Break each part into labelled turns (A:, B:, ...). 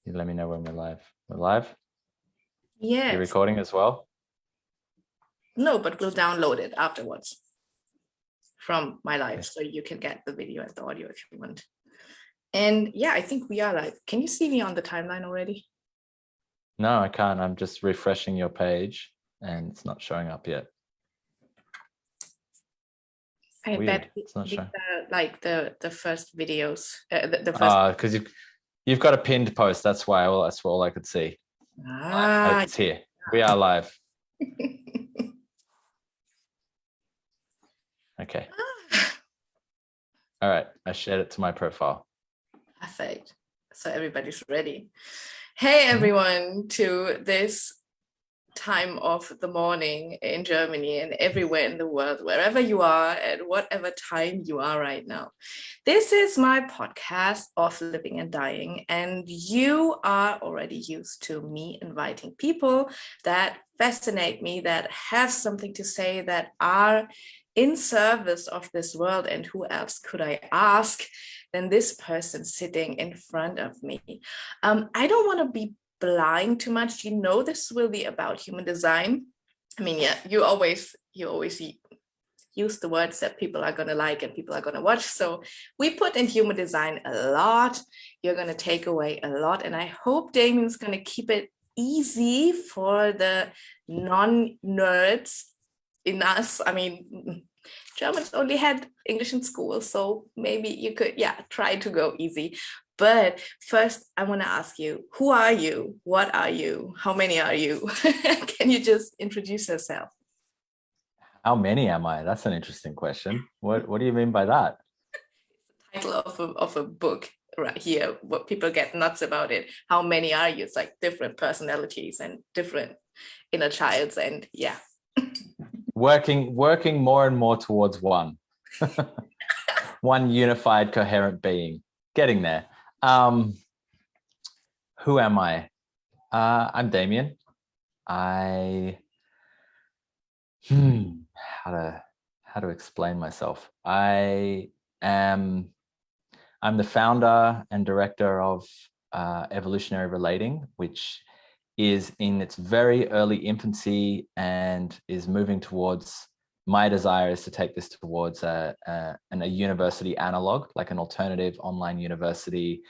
A: You let me know when we're live. We're live?
B: Yes.
A: You're recording as well?
B: No, but we'll download it afterwards from my live,
A: Okay.
B: so you can get the video and the audio if you want. And yeah, I think we are live. Can you see me on the timeline already?
A: No, I can't. I'm just refreshing your page and it's not showing up yet.
B: I
A: Weird.
B: bet
A: It's not
B: these
A: showing.
B: are like the first videos. The first.
A: Because you've got a pinned post. That's why. Well, that's all I could see. It's here. We are live. Okay. All right. I shared it to my profile.
B: Perfect. So everybody's ready. Hey everyone, to this time of the morning in Germany and everywhere in the world, wherever you are at whatever time you are right now. This is my podcast of Living and Dying, and you are already used to me inviting people that fascinate me, that have something to say, that are in service of this world. And who else could I ask than this person sitting in front of me? I don't want to be blind too much. You know, this will be about human design. I mean, yeah, you always use the words that people are going to like and people are going to watch. So we put in human design a lot. You're going to take away a lot. And I hope Damien's going to keep it easy for the non-nerds in us. I mean, Germans only had English in school, so maybe you could, try to go easy. But first, I want to ask you, who are you? What are you? How many are you? Can you just introduce yourself?
A: How many am I? That's an interesting question. What do you mean by that?
B: It's the title of a book right here. What people get nuts about it. How many are you? It's like different personalities and different inner childs, and yeah.
A: Working more and more towards one. One unified, coherent being. Getting there. Who am I? I'm Damien. How to explain myself? I'm the founder and director of Evolutionary Relating, which is in its very early infancy and is moving towards, my desire is to take this towards a university analog, like an alternative online university,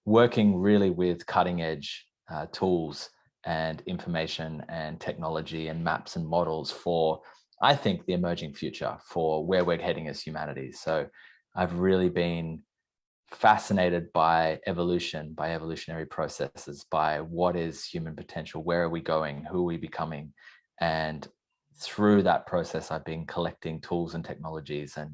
A: working really with cutting edge tools and information and technology and maps and models for, I think, the emerging future for where we're heading as humanity. So I've really been fascinated by evolution, by evolutionary processes, by what is human potential, where are we going, who are we becoming? And through that process, I've been collecting tools and technologies and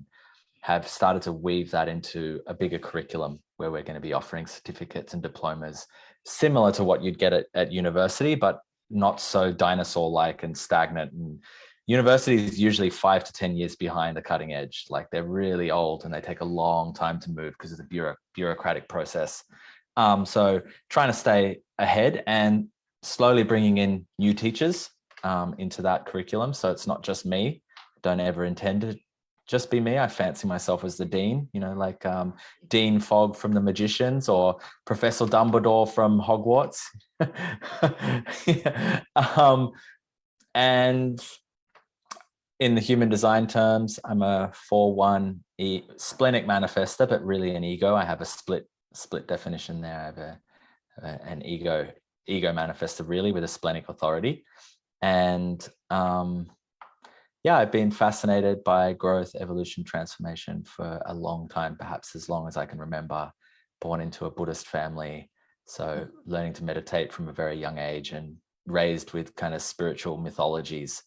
A: have started to weave that into a bigger curriculum where we're going to be offering certificates and diplomas similar to what you'd get at university, but not so dinosaur-like and stagnant. And university is usually 5 to 10 years behind the cutting edge. Like they're really old and they take a long time to move because it's a bureaucratic process. So trying to stay ahead and slowly bringing in new teachers into that curriculum. So it's not just me. Don't ever intend to just be me. I fancy myself as the dean, like Dean Fogg from The Magicians or Professor Dumbledore from Hogwarts. Yeah. And in the human design terms, I'm a 4-1 splenic manifestor, but really an ego. I have a split definition there. I have an ego manifestor, really, with a splenic authority. And I've been fascinated by growth, evolution, transformation for a long time, perhaps as long as I can remember. Born into a Buddhist family, so learning to meditate from a very young age and raised with kind of spiritual mythologies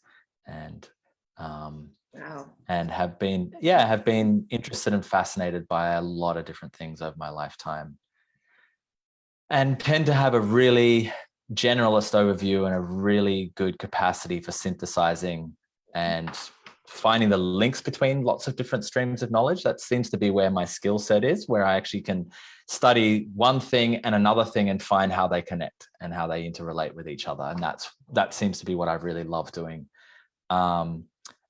A: and
B: Wow.
A: And have been interested and fascinated by a lot of different things over my lifetime, and tend to have a really generalist overview and a really good capacity for synthesizing and finding the links between lots of different streams of knowledge. That seems to be where my skill set is, where I actually can study one thing and another thing and find how they connect and how they interrelate with each other. And that seems to be what I really love doing.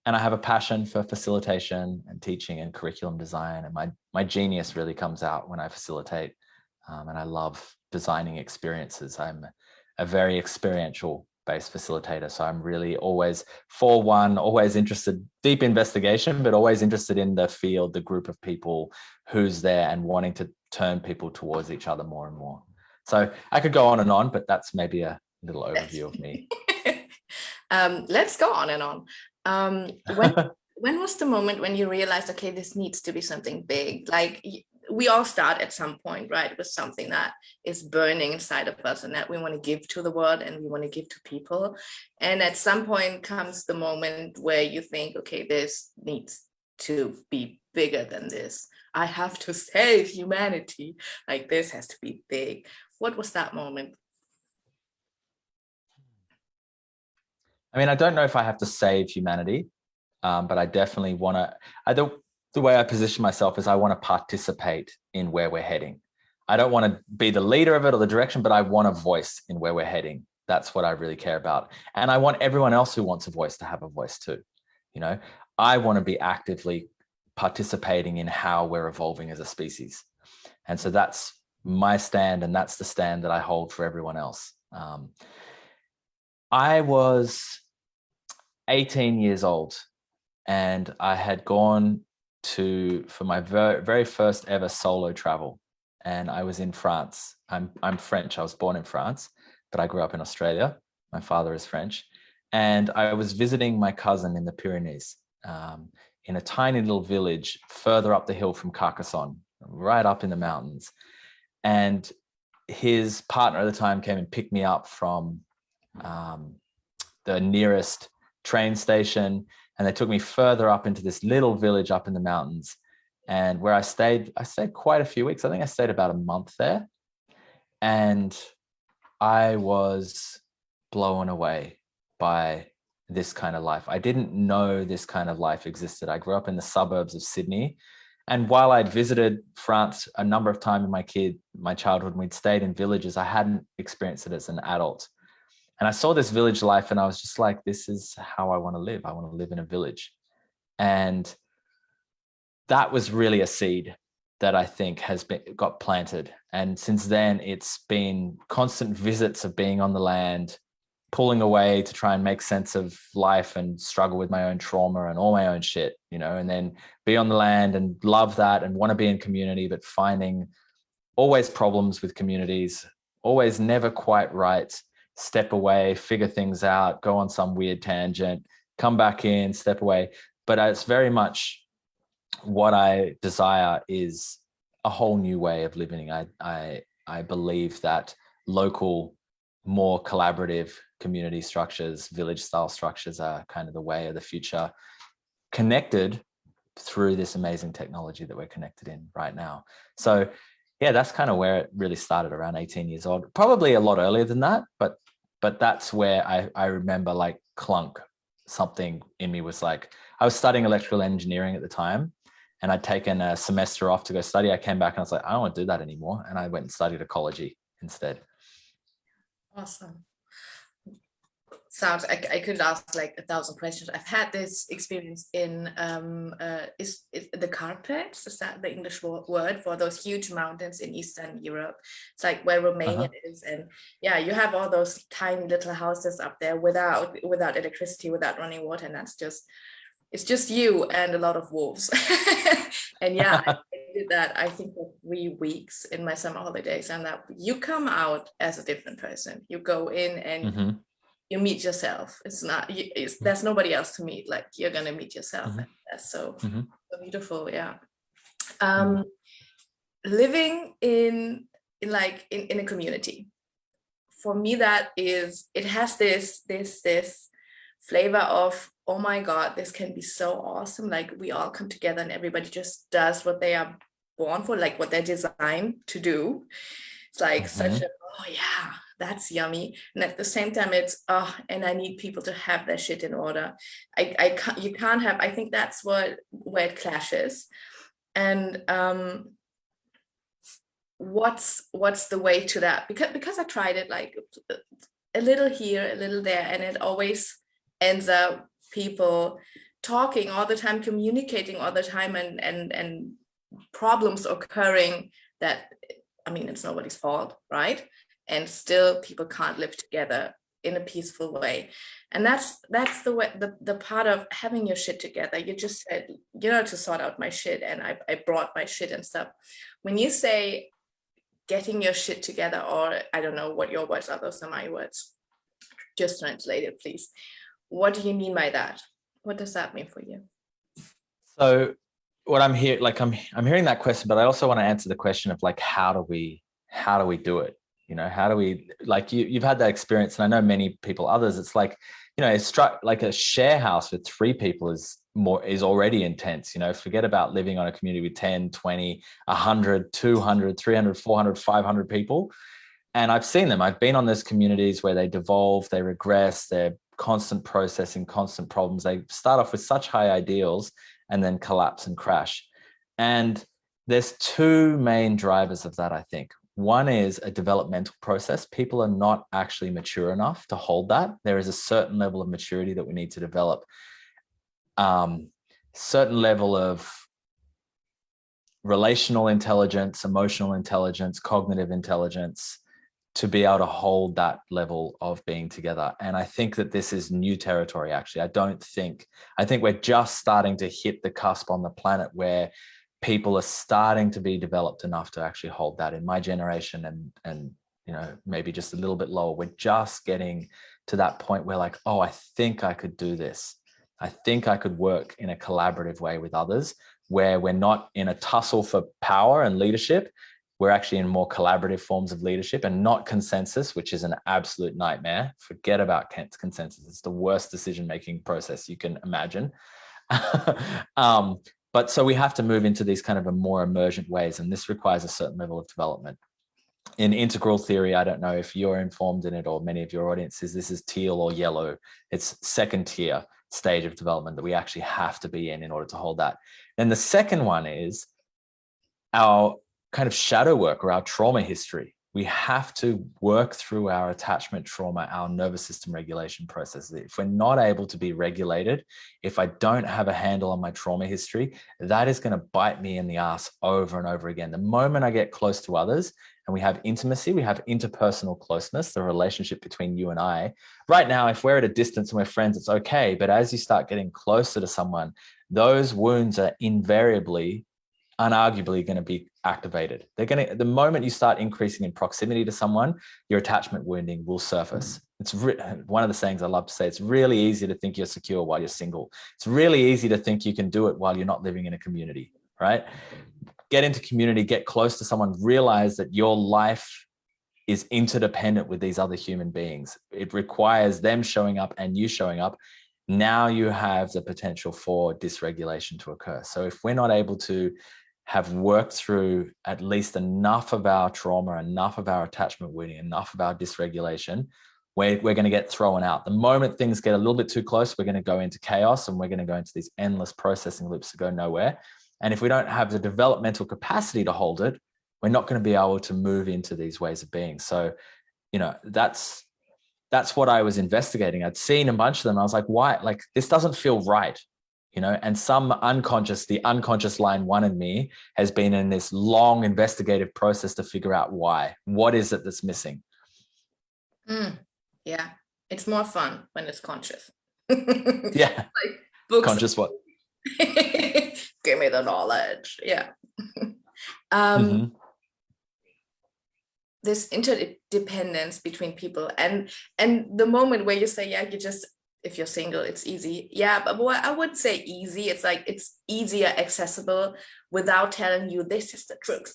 A: And I have a passion for facilitation and teaching and curriculum design. And my genius really comes out when I facilitate. And I love designing experiences. I'm a very experiential based facilitator. So I'm really always, for one, always interested, deep investigation, but always interested in the field, the group of people who's there, and wanting to turn people towards each other more and more. So I could go on and on, but that's maybe a little overview of me.
B: Let's go on and on. When was the moment when you realized, okay, this needs to be something big? Like, we all start at some point, right, with something that is burning inside of us and that we want to give to the world and we want to give to people. And at some point comes the moment where you think, okay, this needs to be bigger than this. I have to save humanity. Like, this has to be big. What was that moment?
A: I mean, I don't know if I have to save humanity, but I definitely want to, the way I position myself is I want to participate in where we're heading. I don't want to be the leader of it or the direction, but I want a voice in where we're heading. That's what I really care about. And I want everyone else who wants a voice to have a voice too. You know, I want to be actively participating in how we're evolving as a species. And so that's my stand, and that's the stand that I hold for everyone else. I was 18 years old, and I had gone for my very first ever solo travel, and I was in France. I'm French. I was born in France, but I grew up in Australia. My father is French, and I was visiting my cousin in the Pyrenees, in a tiny little village further up the hill from Carcassonne, right up in the mountains. And his partner at the time came and picked me up from the nearest train station, and they took me further up into this little village up in the mountains, and where I stayed quite a few weeks. I think I stayed about a month there, and I was blown away by this kind of life. I didn't know this kind of life existed. I grew up in the suburbs of Sydney, and while I'd visited France a number of times in my childhood, and we'd stayed in villages, I hadn't experienced it as an adult. And I saw this village life, and I was just like, this is how I want to live. I want to live in a village. And that was really a seed that I think got planted. And since then, it's been constant visits of being on the land, pulling away to try and make sense of life and struggle with my own trauma and all my own shit, you know, and then be on the land and love that and want to be in community, but finding always problems with communities, always never quite right. Step away, figure things out, go on some weird tangent, come back in, step away. But it's very much what I desire is a whole new way of living. I believe that local, more collaborative community structures, village style structures are kind of the way of the future, connected through this amazing technology that we're connected in right now. So yeah, that's kind of where it really started, around 18 years old, probably a lot earlier than that, but that's where I remember, like, clunk, something in me was like, I was studying electrical engineering at the time, and I'd taken a semester off to go study. I came back and I was like, I don't want to do that anymore. And I went and studied ecology instead.
B: Awesome. I could ask like 1,000 questions. I've had this experience in is the Carpaths, is that the English word for those huge mountains in Eastern Europe? It's like where Romania is, and yeah, you have all those tiny little houses up there without electricity, without running water, and it's just you and a lot of wolves. And yeah, I did that, I think, for 3 weeks in my summer holidays, and that you come out as a different person. You go in and you meet yourself. There's nobody else to meet. Like, you're gonna meet yourself. And that's so beautiful. Yeah. Living in a community, for me, it has this flavor of, oh my God, this can be so awesome. Like, we all come together and everybody just does what they are born for, like what they're designed to do. It's like such a, oh yeah, that's yummy. And at the same time, it's, and I need people to have their shit in order. You can't have, I think that's where it clashes. And what's the way to that? Because I tried it, like a little here, a little there, and it always ends up people talking all the time, communicating all the time, and problems occurring that I mean, it's nobody's fault, right? And still people can't live together in a peaceful way. And that's the way, the part of having your shit together. You just said, to sort out my shit, and I brought my shit and stuff. When you say getting your shit together, or I don't know what your words are, those are my words, just translate it, please. What do you mean by that? What does that mean for you?
A: So what I'm here, like I'm hearing that question, but I also want to answer the question of like, how do we do it? How do we, like, you've had that experience, and I know many people, others, it's like, it's like a share house with 3 people is already intense. Forget about living on a community with 10, 20, 100, 200, 300, 400, 500 people. And I've seen them. I've been on those communities where they devolve, they regress, they're constant processing, constant problems. They start off with such high ideals and then collapse and crash. And there's 2 main drivers of that, I think. One is a developmental process. People are not actually mature enough to hold that. There is a certain level of maturity that we need to develop. Certain level of relational intelligence, emotional intelligence, cognitive intelligence, to be able to hold that level of being together. And I think that this is new territory, actually. I think we're just starting to hit the cusp on the planet where people are starting to be developed enough to actually hold that. In my generation and maybe just a little bit lower, we're just getting to that point where like, oh, I think I could do this. I think I could work in a collaborative way with others, where we're not in a tussle for power and leadership. We're actually in more collaborative forms of leadership, and not consensus, which is an absolute nightmare. Forget about consensus. It's the worst decision-making process you can imagine. But so we have to move into these kind of a more emergent ways, and this requires a certain level of development. In integral theory, I don't know if you're informed in it or many of your audiences, this is teal or yellow. It's second tier stage of development that we actually have to be in order to hold that. Then the second one is our kind of shadow work, or our trauma history. We have to work through our attachment trauma, our nervous system regulation processes. If we're not able to be regulated, if I don't have a handle on my trauma history, that is going to bite me in the ass over and over again. The moment I get close to others and we have intimacy, we have interpersonal closeness, the relationship between you and I. Right now, if we're at a distance and we're friends, it's okay. But as you start getting closer to someone, those wounds are invariably, unarguably going to be activated. The moment you start increasing in proximity to someone, your attachment wounding will surface. It's one of the sayings I love to say, it's really easy to think you're secure while you're single. It's really easy to think you can do it while you're not living in a community, right? Get into community, get close to someone, realize that your life is interdependent with these other human beings. It requires them showing up and you showing up. Now you have the potential for dysregulation to occur. So if we're not able to have worked through at least enough of our trauma, enough of our attachment wounding, enough of our dysregulation, we're going to get thrown out. The moment things get a little bit too close, we're going to go into chaos, and we're going to go into these endless processing loops to go nowhere. And if we don't have the developmental capacity to hold it, we're not going to be able to move into these ways of being. So, that's what I was investigating. I'd seen a bunch of them. I was like, why? Like, this doesn't feel right. And the unconscious line one in me has been in this long investigative process to figure out why. What is it that's missing?
B: Yeah, it's more fun when it's conscious.
A: Yeah,
B: like books.
A: Conscious what?
B: Give me the knowledge. Yeah. This interdependence between people, and the moment where you say, yeah, if you're single, it's easy. Yeah, but I wouldn't say easy. It's like it's easier accessible without telling you this is the truth.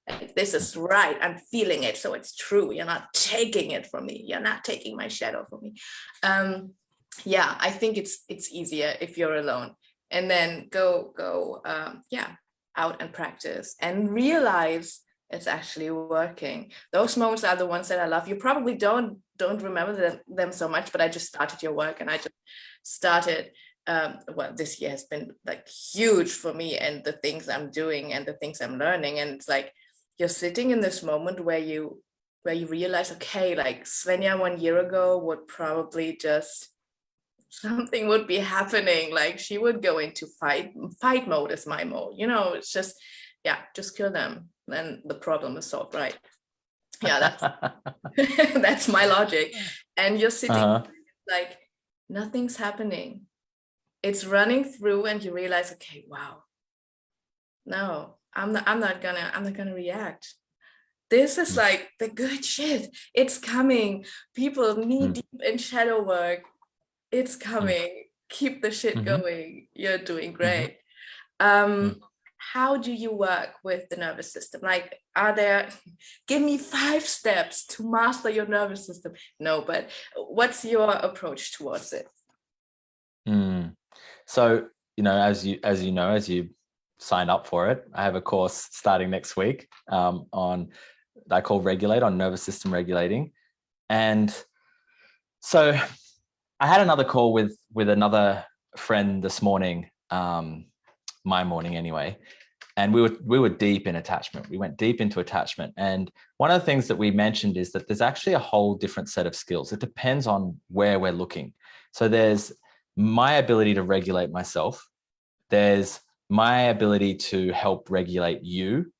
B: Like, this is right. I'm feeling it, so it's true. You're not taking it from me. You're not taking my shadow from me. Yeah, I think it's easier if you're alone, and then go out and practice and realize it's actually working. Those moments are the ones that I love. You probably don't remember them so much, but I just started your work, and I just started this year has been like huge for me, and the things I'm doing and the things I'm learning. And it's like you're sitting in this moment where you realize, okay, like Svenja 1 year ago would probably just, something would be happening, like she would go into fight mode is my mode. It's just yeah, just kill them. Then the problem is solved, right? Yeah, that's that's my logic. And you're sitting like nothing's happening. It's running through, and you realize, okay, wow, no, I'm not gonna react. This is like the good shit. It's coming. People knee deep in shadow work. It's coming. Keep the shit going. You're doing great. How do you work with the nervous system? Like, give me 5 steps to master your nervous system. No, but what's your approach towards it?
A: So, as you signed up for it, I have a course starting next week on I call Regulate, on nervous system regulating. And so I had another call with another friend this morning, my morning anyway, and we were deep in attachment. We went deep into attachment. And one of the things that we mentioned is that there's actually a whole different set of skills. It depends on where we're looking. So there's my ability to regulate myself. There's my ability to help regulate you.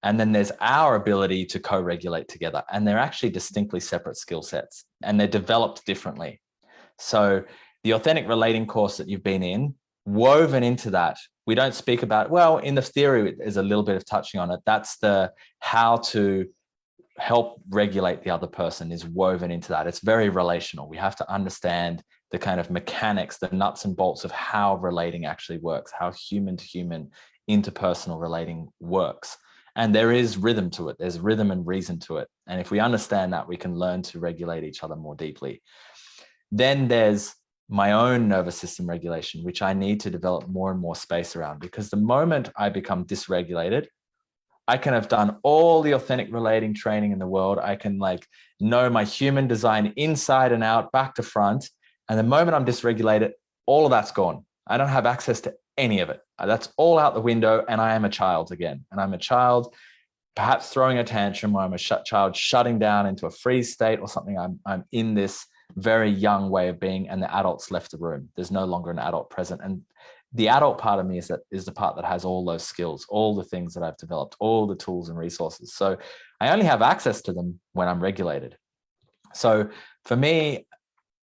A: And then there's our ability to co-regulate together. And they're actually distinctly separate skill sets, and they're developed differently. So the authentic relating course that you've been in, woven into that, we don't speak about, well, in the theory, there's a little bit of touching on it. That's the how to help regulate the other person is woven into that. It's very relational. We have to understand the kind of mechanics, the nuts and bolts of how relating actually works, how human to human interpersonal relating works. And there is rhythm to it. There's rhythm and reason to it. And if we understand that, we can learn to regulate each other more deeply. Then there's my own nervous system regulation, which I need to develop more and more space around, because the moment I become dysregulated, I can have done all the authentic relating training in the world. I can know my human design inside and out, back to front. And the moment I'm dysregulated, all of that's gone. I don't have access to any of it. That's all out the window. And I am a child again. And I'm a child, perhaps throwing a tantrum, or I'm a child shutting down into a freeze state or something. I'm in this very young way of being, and the adults left the room. There's no longer an adult present. And the adult part of me is the part that has all those skills, all the things that I've developed, all the tools and resources. So I only have access to them when I'm regulated. So for me,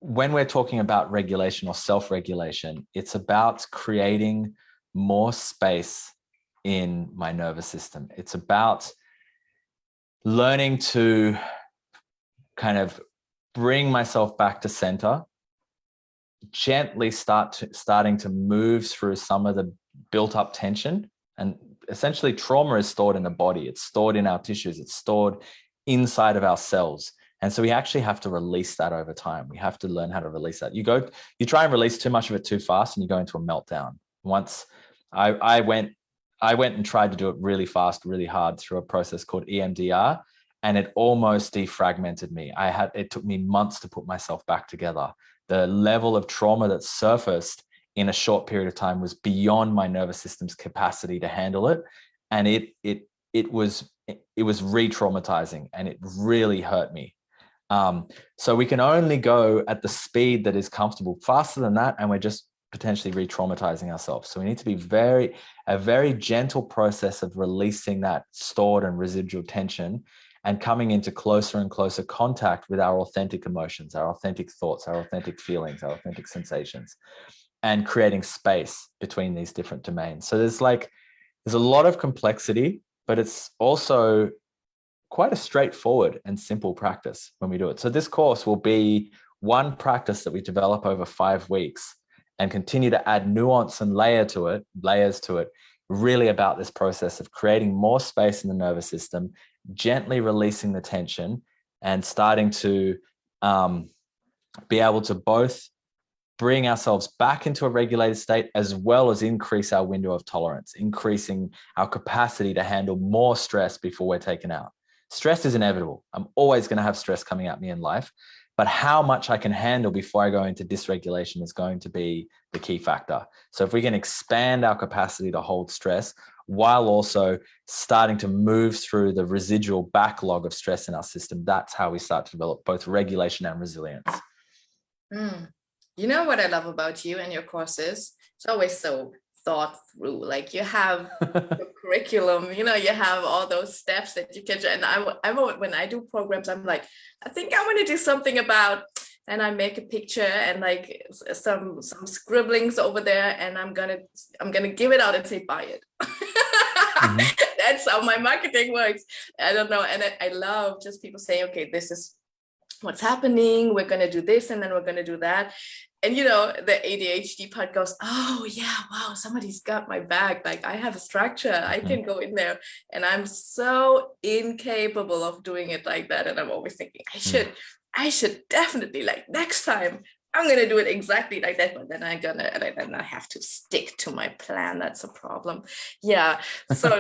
A: when we're talking about regulation or self-regulation, it's about creating more space in my nervous system. It's about learning to kind of bring myself back to center, gently starting to move through some of the built up tension. And essentially trauma is stored in the body. It's stored in our tissues. It's stored inside of our cells. And so we actually have to release that over time. We have to learn how to release that. You try and release too much of it too fast, and you go into a meltdown. Once I went and tried to do it really fast, really hard through a process called EMDR, and it almost defragmented me. It took me months to put myself back together. The level of trauma that surfaced in a short period of time was beyond my nervous system's capacity to handle it. And it was re-traumatizing, and it really hurt me. So we can only go at the speed that is comfortable. Faster than that, and we're just potentially re-traumatizing ourselves. So we need to be a very gentle process of releasing that stored and residual tension, and coming into closer and closer contact with our authentic emotions, our authentic thoughts, our authentic feelings, our authentic sensations, and creating space between these different domains. So there's a lot of complexity, but it's also quite a straightforward and simple practice when we do it. So this course will be one practice that we develop over 5 weeks, and continue to add nuance and layers to it, really about this process of creating more space in the nervous system, gently releasing the tension, and starting to be able to both bring ourselves back into a regulated state, as well as increase our window of tolerance, increasing our capacity to handle more stress before we're taken out. Stress is inevitable. I'm always going to have stress coming at me in life, but how much I can handle before I go into dysregulation is going to be the key factor. So if we can expand our capacity to hold stress, while also starting to move through the residual backlog of stress in our system, that's how we start to develop both regulation and resilience.
B: You know what I love about you and your courses? It's always so thought through. Like you have your curriculum, you have all those steps that you can. And when I do programs, I'm like, I think I want to do something about. And I make a picture and like some scribblings over there, and I'm gonna give it out and say buy it. Mm-hmm. That's how my marketing works. I don't know, and I love just people saying, okay, this is what's happening. We're gonna do this, and then we're gonna do that. And the ADHD part goes, oh yeah, wow, somebody's got my back. Like I have a structure. I can go in there, and I'm so incapable of doing it like that. And I'm always thinking I should definitely, like, next time I'm gonna do it exactly like that, but then I have to stick to my plan. That's a problem. Yeah, so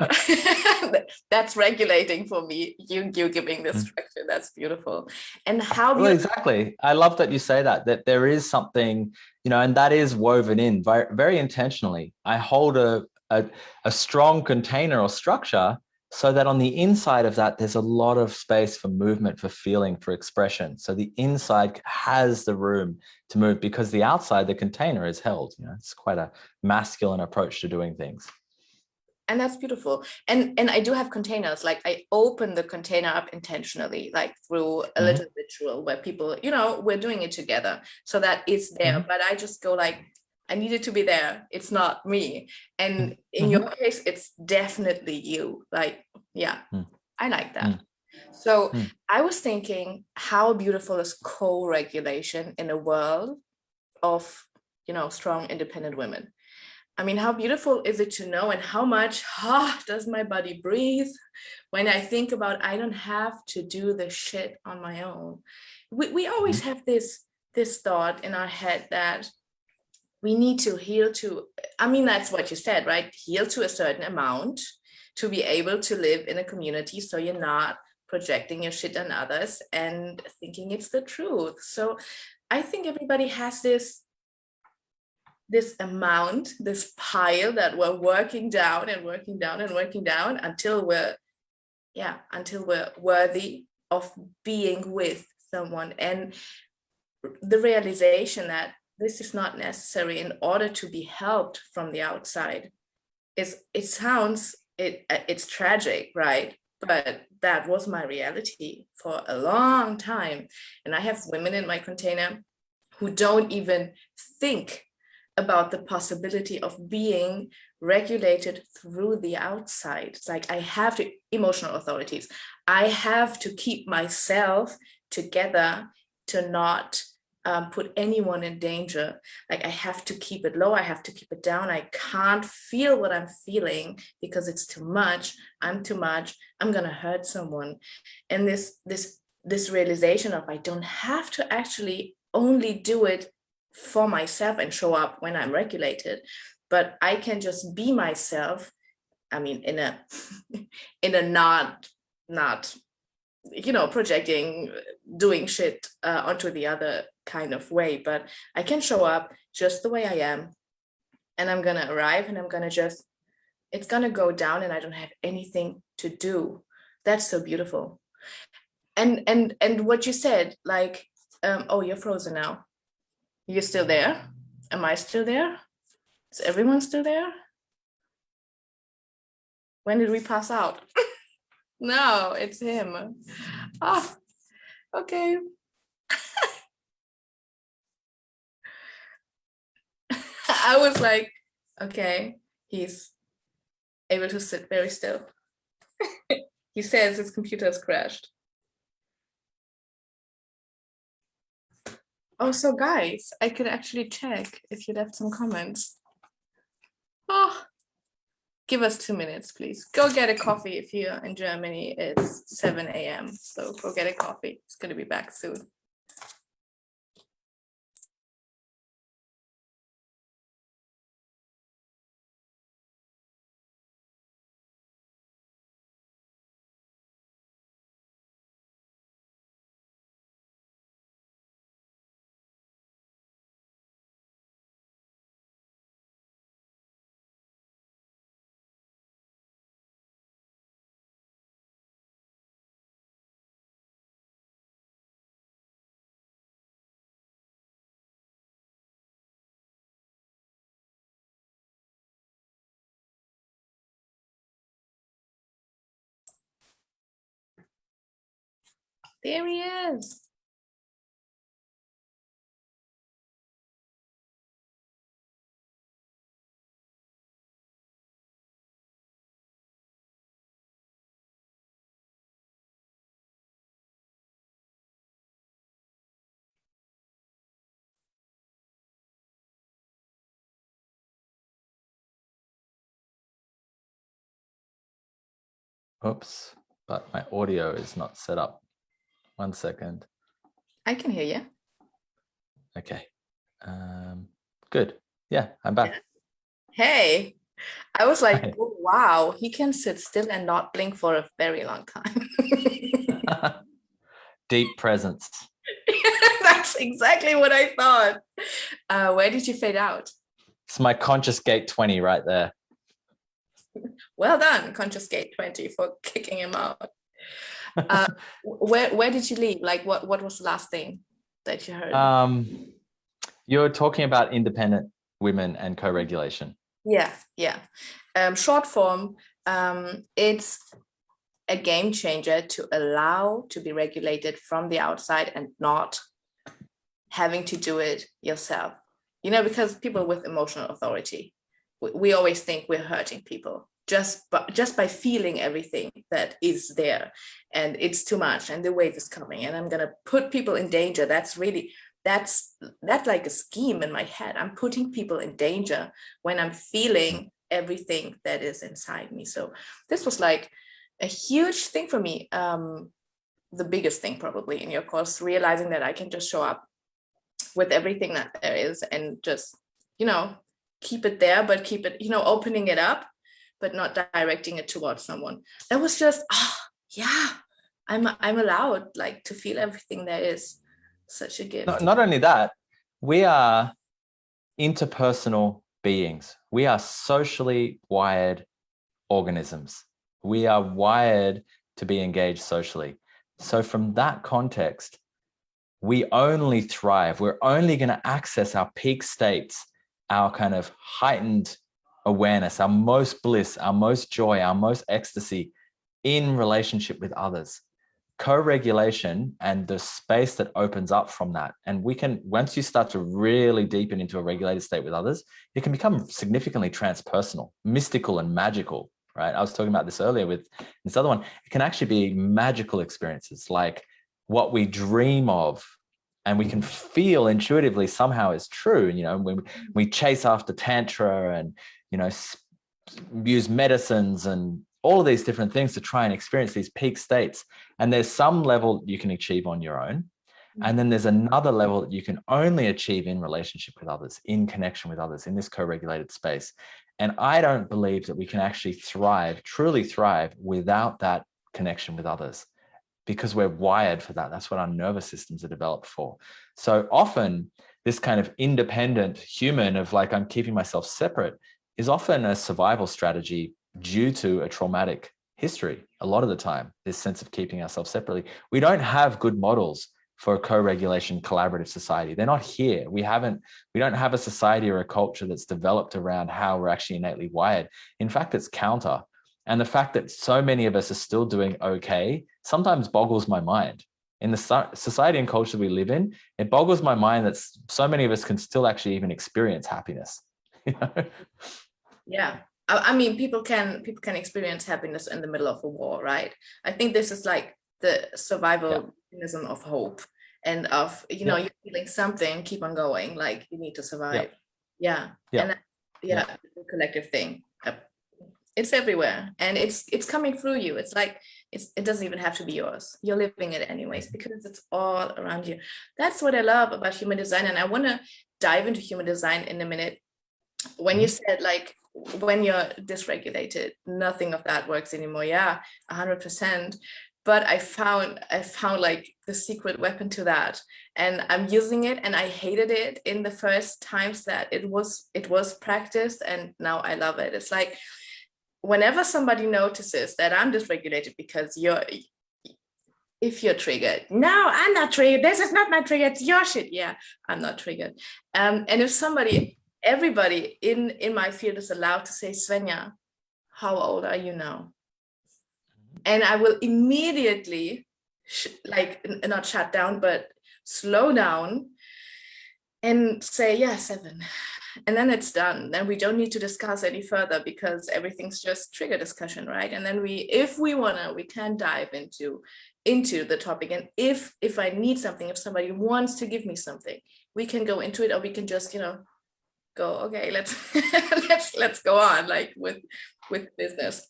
B: that's regulating for me. You giving the structure. That's beautiful. And how
A: well, exactly. I love that you say that there is something, and that is woven in very, very intentionally. I hold a strong container or structure so that on the inside of that, there's a lot of space for movement, for feeling, for expression. So the inside has the room to move because the outside, the container is held. It's quite a masculine approach to doing things.
B: And that's beautiful. And I do have containers. Like I open the container up intentionally, like through a little ritual where people, we're doing it together so that it's there. But I just go like, I need it to be there. It's not me. And in your case, it's definitely you. Like, yeah, I like that. So I was thinking, how beautiful is co-regulation in a world of, strong, independent women? I mean, how beautiful is it to know, and how much does my body breathe when I think about I don't have to do the shit on my own. We always have this thought in our head that we need to heal to, I mean, that's what you said, right? Heal to a certain amount to be able to live in a community so you're not projecting your shit on others and thinking it's the truth. So I think everybody has this amount, this pile that we're working down and working down and working down until we're worthy of being with someone. And the realization that this is not necessary in order to be helped from the outside it's tragic, right? But that was my reality for a long time. And I have women in my container who don't even think about the possibility of being regulated through the outside. It's like I have to, emotional authorities, I have to keep myself together to not put anyone in danger. Like I have to keep it low, I have to keep it down. I can't feel what I'm feeling because it's too much. I'm too much. I'm gonna hurt someone. And this realization of I don't have to actually only do it for myself and show up when I'm regulated, but I can just be myself. I mean, in a not projecting, doing shit onto the other kind of way, but I can show up just the way I am, and I'm gonna arrive, and I'm gonna it's gonna go down, and I don't have anything to do. That's so beautiful. And what you said, like, oh, you're frozen now. You're still there? Am I still there? Is everyone still there? When did we pass out? No, it's him. Oh, okay. I was like, okay, he's able to sit very still. He says his computer has crashed. Oh, so guys, I could actually check if you left some comments. Oh, give us 2 minutes, please. Go get a coffee. If you're in Germany, it's 7 a.m. So go get a coffee. It's going to be back soon. There he is.
A: Oops, but my audio is not set up. 1 second.
B: I can hear you.
A: Okay. Good. Yeah, I'm back.
B: Hey, I was like,
A: Hi.
B: oh, wow, he can sit still and not blink for a very long time.
A: Deep presence.
B: That's exactly what I thought. Where did you fade out?
A: It's my conscious gate 20 right there.
B: Well done, Conscious Gate 20, for kicking him out. Where did you leave? Like, what was the last thing that you heard?
A: You're talking about independent women and co-regulation.
B: Yeah. Short form, it's a game changer to allow to be regulated from the outside and not having to do it yourself. You know, because people with emotional authority, we always think we're hurting people just by feeling everything that is there, and it's too much, and the wave is coming, and I'm gonna put people in danger. That's like a scheme in my head. I'm putting people in danger when I'm feeling everything that is inside me. So this was like a huge thing for me. The biggest thing probably in your course, realizing that I can just show up with everything that there is and just, keep it there, but keep it, opening it up, but not directing it towards someone. That was just, yeah, I'm allowed like to feel everything there is. Such a gift.
A: Not only that, we are interpersonal beings. We are socially wired organisms. We are wired to be engaged socially. So from that context, we only thrive. We're only going to access our peak states, our kind of heightened awareness, our most bliss, our most joy, our most ecstasy in relationship with others. Co-regulation and the space that opens up from that. And we can, once you start to really deepen into a regulated state with others, it can become significantly transpersonal, mystical and magical, right? I was talking about this earlier with this other one. It can actually be magical experiences, like what we dream of and we can feel intuitively somehow is true. When we chase after tantra and, use medicines and all of these different things to try and experience these peak states. And there's some level you can achieve on your own. And then there's another level that you can only achieve in relationship with others, in connection with others, in this co-regulated space. And I don't believe that we can actually thrive, truly thrive, without that connection with others, because we're wired for that. That's what our nervous systems are developed for. So often this kind of independent human of like, I'm keeping myself separate, is often a survival strategy due to a traumatic history. A lot of the time, this sense of keeping ourselves separately. We don't have good models for a co-regulation collaborative society. They're not here. We don't have a society or a culture that's developed around how we're actually innately wired. In fact, it's counter. And the fact that so many of us are still doing okay sometimes boggles my mind. In the society and culture we live in, it boggles my mind that so many of us can still actually even experience happiness.
B: Yeah. I mean, people can experience happiness in the middle of a war, right? I think this is like the survival mechanism of hope and of, you're feeling something, keep on going, like you need to survive. Yeah. And the collective thing. It's everywhere and it's coming through you. It's like, it doesn't even have to be yours. You're living it anyways, because it's all around you. That's what I love about human design. And I want to dive into human design in a minute. When you said like, when you're dysregulated, nothing of that works anymore. Yeah, 100%. But I found like the secret weapon to that, and I'm using it, and I hated it in the first times that it was practiced, and now I love it. It's like whenever somebody notices that I'm dysregulated, because if you're triggered, no, I'm not triggered. This is not my trigger. It's your shit. Yeah, I'm not triggered. And if everybody in my field is allowed to say, Svenja, how old are you now? And I will immediately not shut down, but slow down and say, yeah, 7. And then it's done. Then we don't need to discuss any further because everything's just trigger discussion, right? And then if we wanna, we can dive into the topic. And if I need something, if somebody wants to give me something, we can go into it, or we can just, go, okay, let's let's go on, like with business.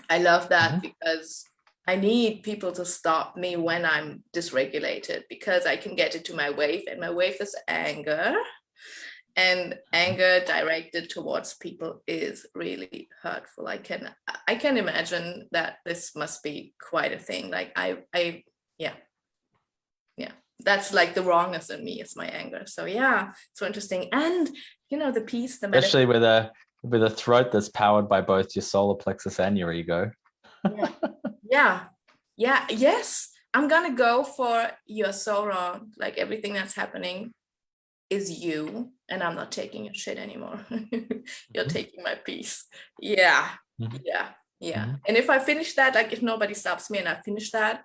B: I love that because I need people to stop me when I'm dysregulated, because I can get into my wave, and my wave is anger. And anger directed towards people is really hurtful. I can imagine that this must be quite a thing. Like yeah, that's like the wrongness in me is my anger. So yeah, so interesting. And the piece, the
A: especially with a throat that's powered by both your solar plexus and your ego.
B: Yeah. Yes, I'm gonna go for you're so wrong. Like everything that's happening is you, and I'm not taking your shit anymore. You're taking my peace. Yeah. And if I finish that, like if nobody stops me and I finish that,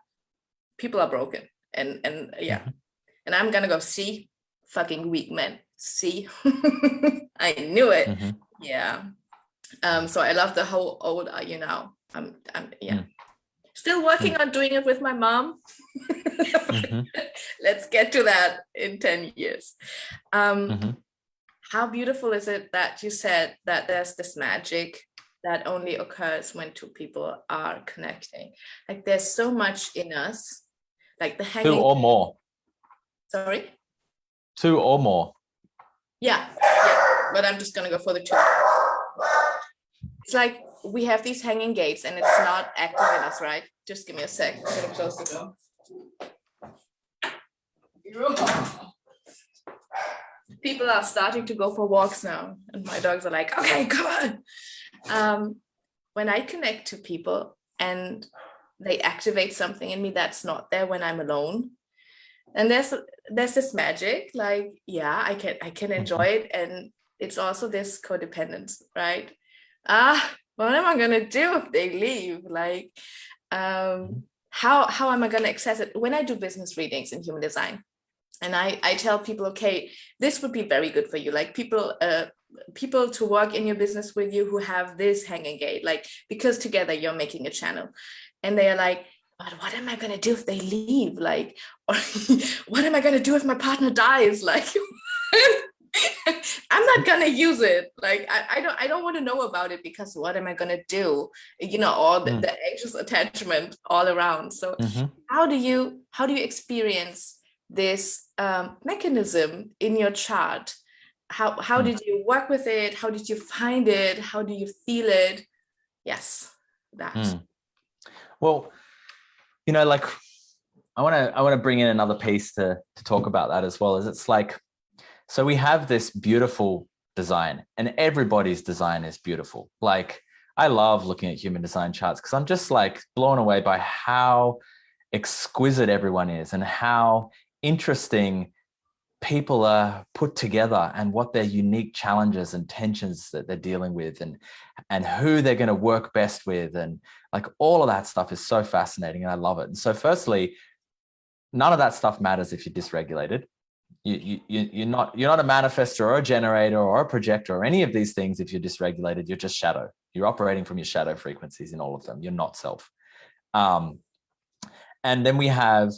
B: people are broken. And and I'm gonna go, see, fucking weak men. See, I knew it. Yeah. So I love the whole old are you now. I'm still working on doing it with my mom. Let's get to that in 10 years. How beautiful is it that you said that there's this magic that only occurs when two people are connecting? Like there's so much in us, like the hanging.
A: 2 or more.
B: Sorry?
A: 2 or more.
B: Yeah. But I'm just gonna go for the 2. It's like we have these hanging gates and it's not active in us, right? Just give me a sec. I'm gonna close the door. People are starting to go for walks now, and my dogs are like, okay, come on. When I connect to people and they activate something in me that's not there when I'm alone, and there's this magic, like, yeah, I can enjoy it. And it's also this codependence, right? What am I gonna do if they leave? Like, how am I gonna access it? When I do business readings in human design, and I tell people, okay, this would be very good for you, like people to work in your business with you who have this hanging gate, like, because together you're making a channel. And they are like, but what am I going to do if they leave? Like, or what am I going to do if my partner dies? Like, I'm not going to use it. Like, I don't want to know about it, because what am I going to do? All the anxious attachment all around. So how do you experience this mechanism in your chart? How did you work with it? How did you find it? How do you feel it? Yes, that.
A: Well, like I want to bring in another piece to talk about that as well. Is it's like, so we have this beautiful design, and everybody's design is beautiful. Like, I love looking at human design charts because I'm just like blown away by how exquisite everyone is and how interesting people are put together and what their unique challenges and tensions that they're dealing with, and who they're going to work best with, and like all of that stuff is so fascinating, and I love it. And so firstly, none of that stuff matters if you're dysregulated. You're not a manifestor or a generator or a projector or any of these things. If you're dysregulated, you're just shadow. You're operating from your shadow frequencies in all of them. You're not self. And then we have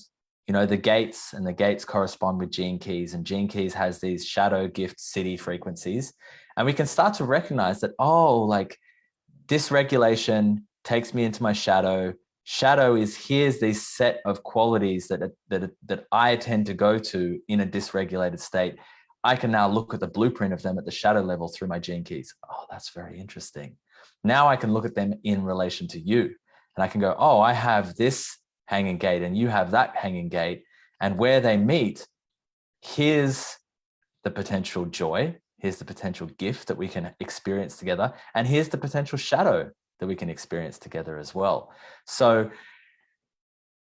A: the gates, and the gates correspond with gene keys, and gene keys has these shadow gift city frequencies. And we can start to recognize that, like, dysregulation takes me into my shadow. Shadow is, here's these set of qualities that I tend to go to in a dysregulated state. I can now look at the blueprint of them at the shadow level through my gene keys. Oh, that's very interesting. Now I can look at them in relation to you, and I can go, oh, I have this hanging gate and you have that hanging gate, and where they meet, here's the potential joy, here's the potential gift that we can experience together, and here's the potential shadow that we can experience together as well. So,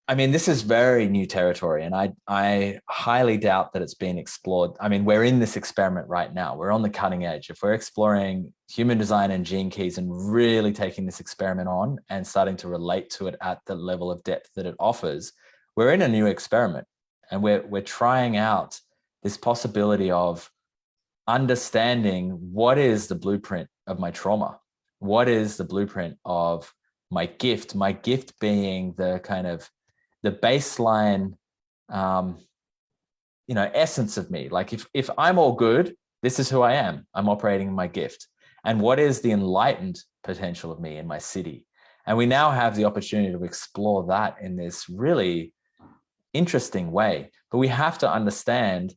A: I mean, this is very new territory, and I highly doubt that it's been explored. I mean, we're in this experiment right now. We're on the cutting edge. If we're exploring human design and gene keys and really taking this experiment on and starting to relate to it at the level of depth that it offers, we're in a new experiment, and we're trying out this possibility of understanding what is the blueprint of my trauma, what is the blueprint of my gift being the kind of the baseline essence of me. Like if I'm all good, this is who I am. I'm operating in my gift. And what is the enlightened potential of me in my city? And we now have the opportunity to explore that in this really interesting way. But we have to understand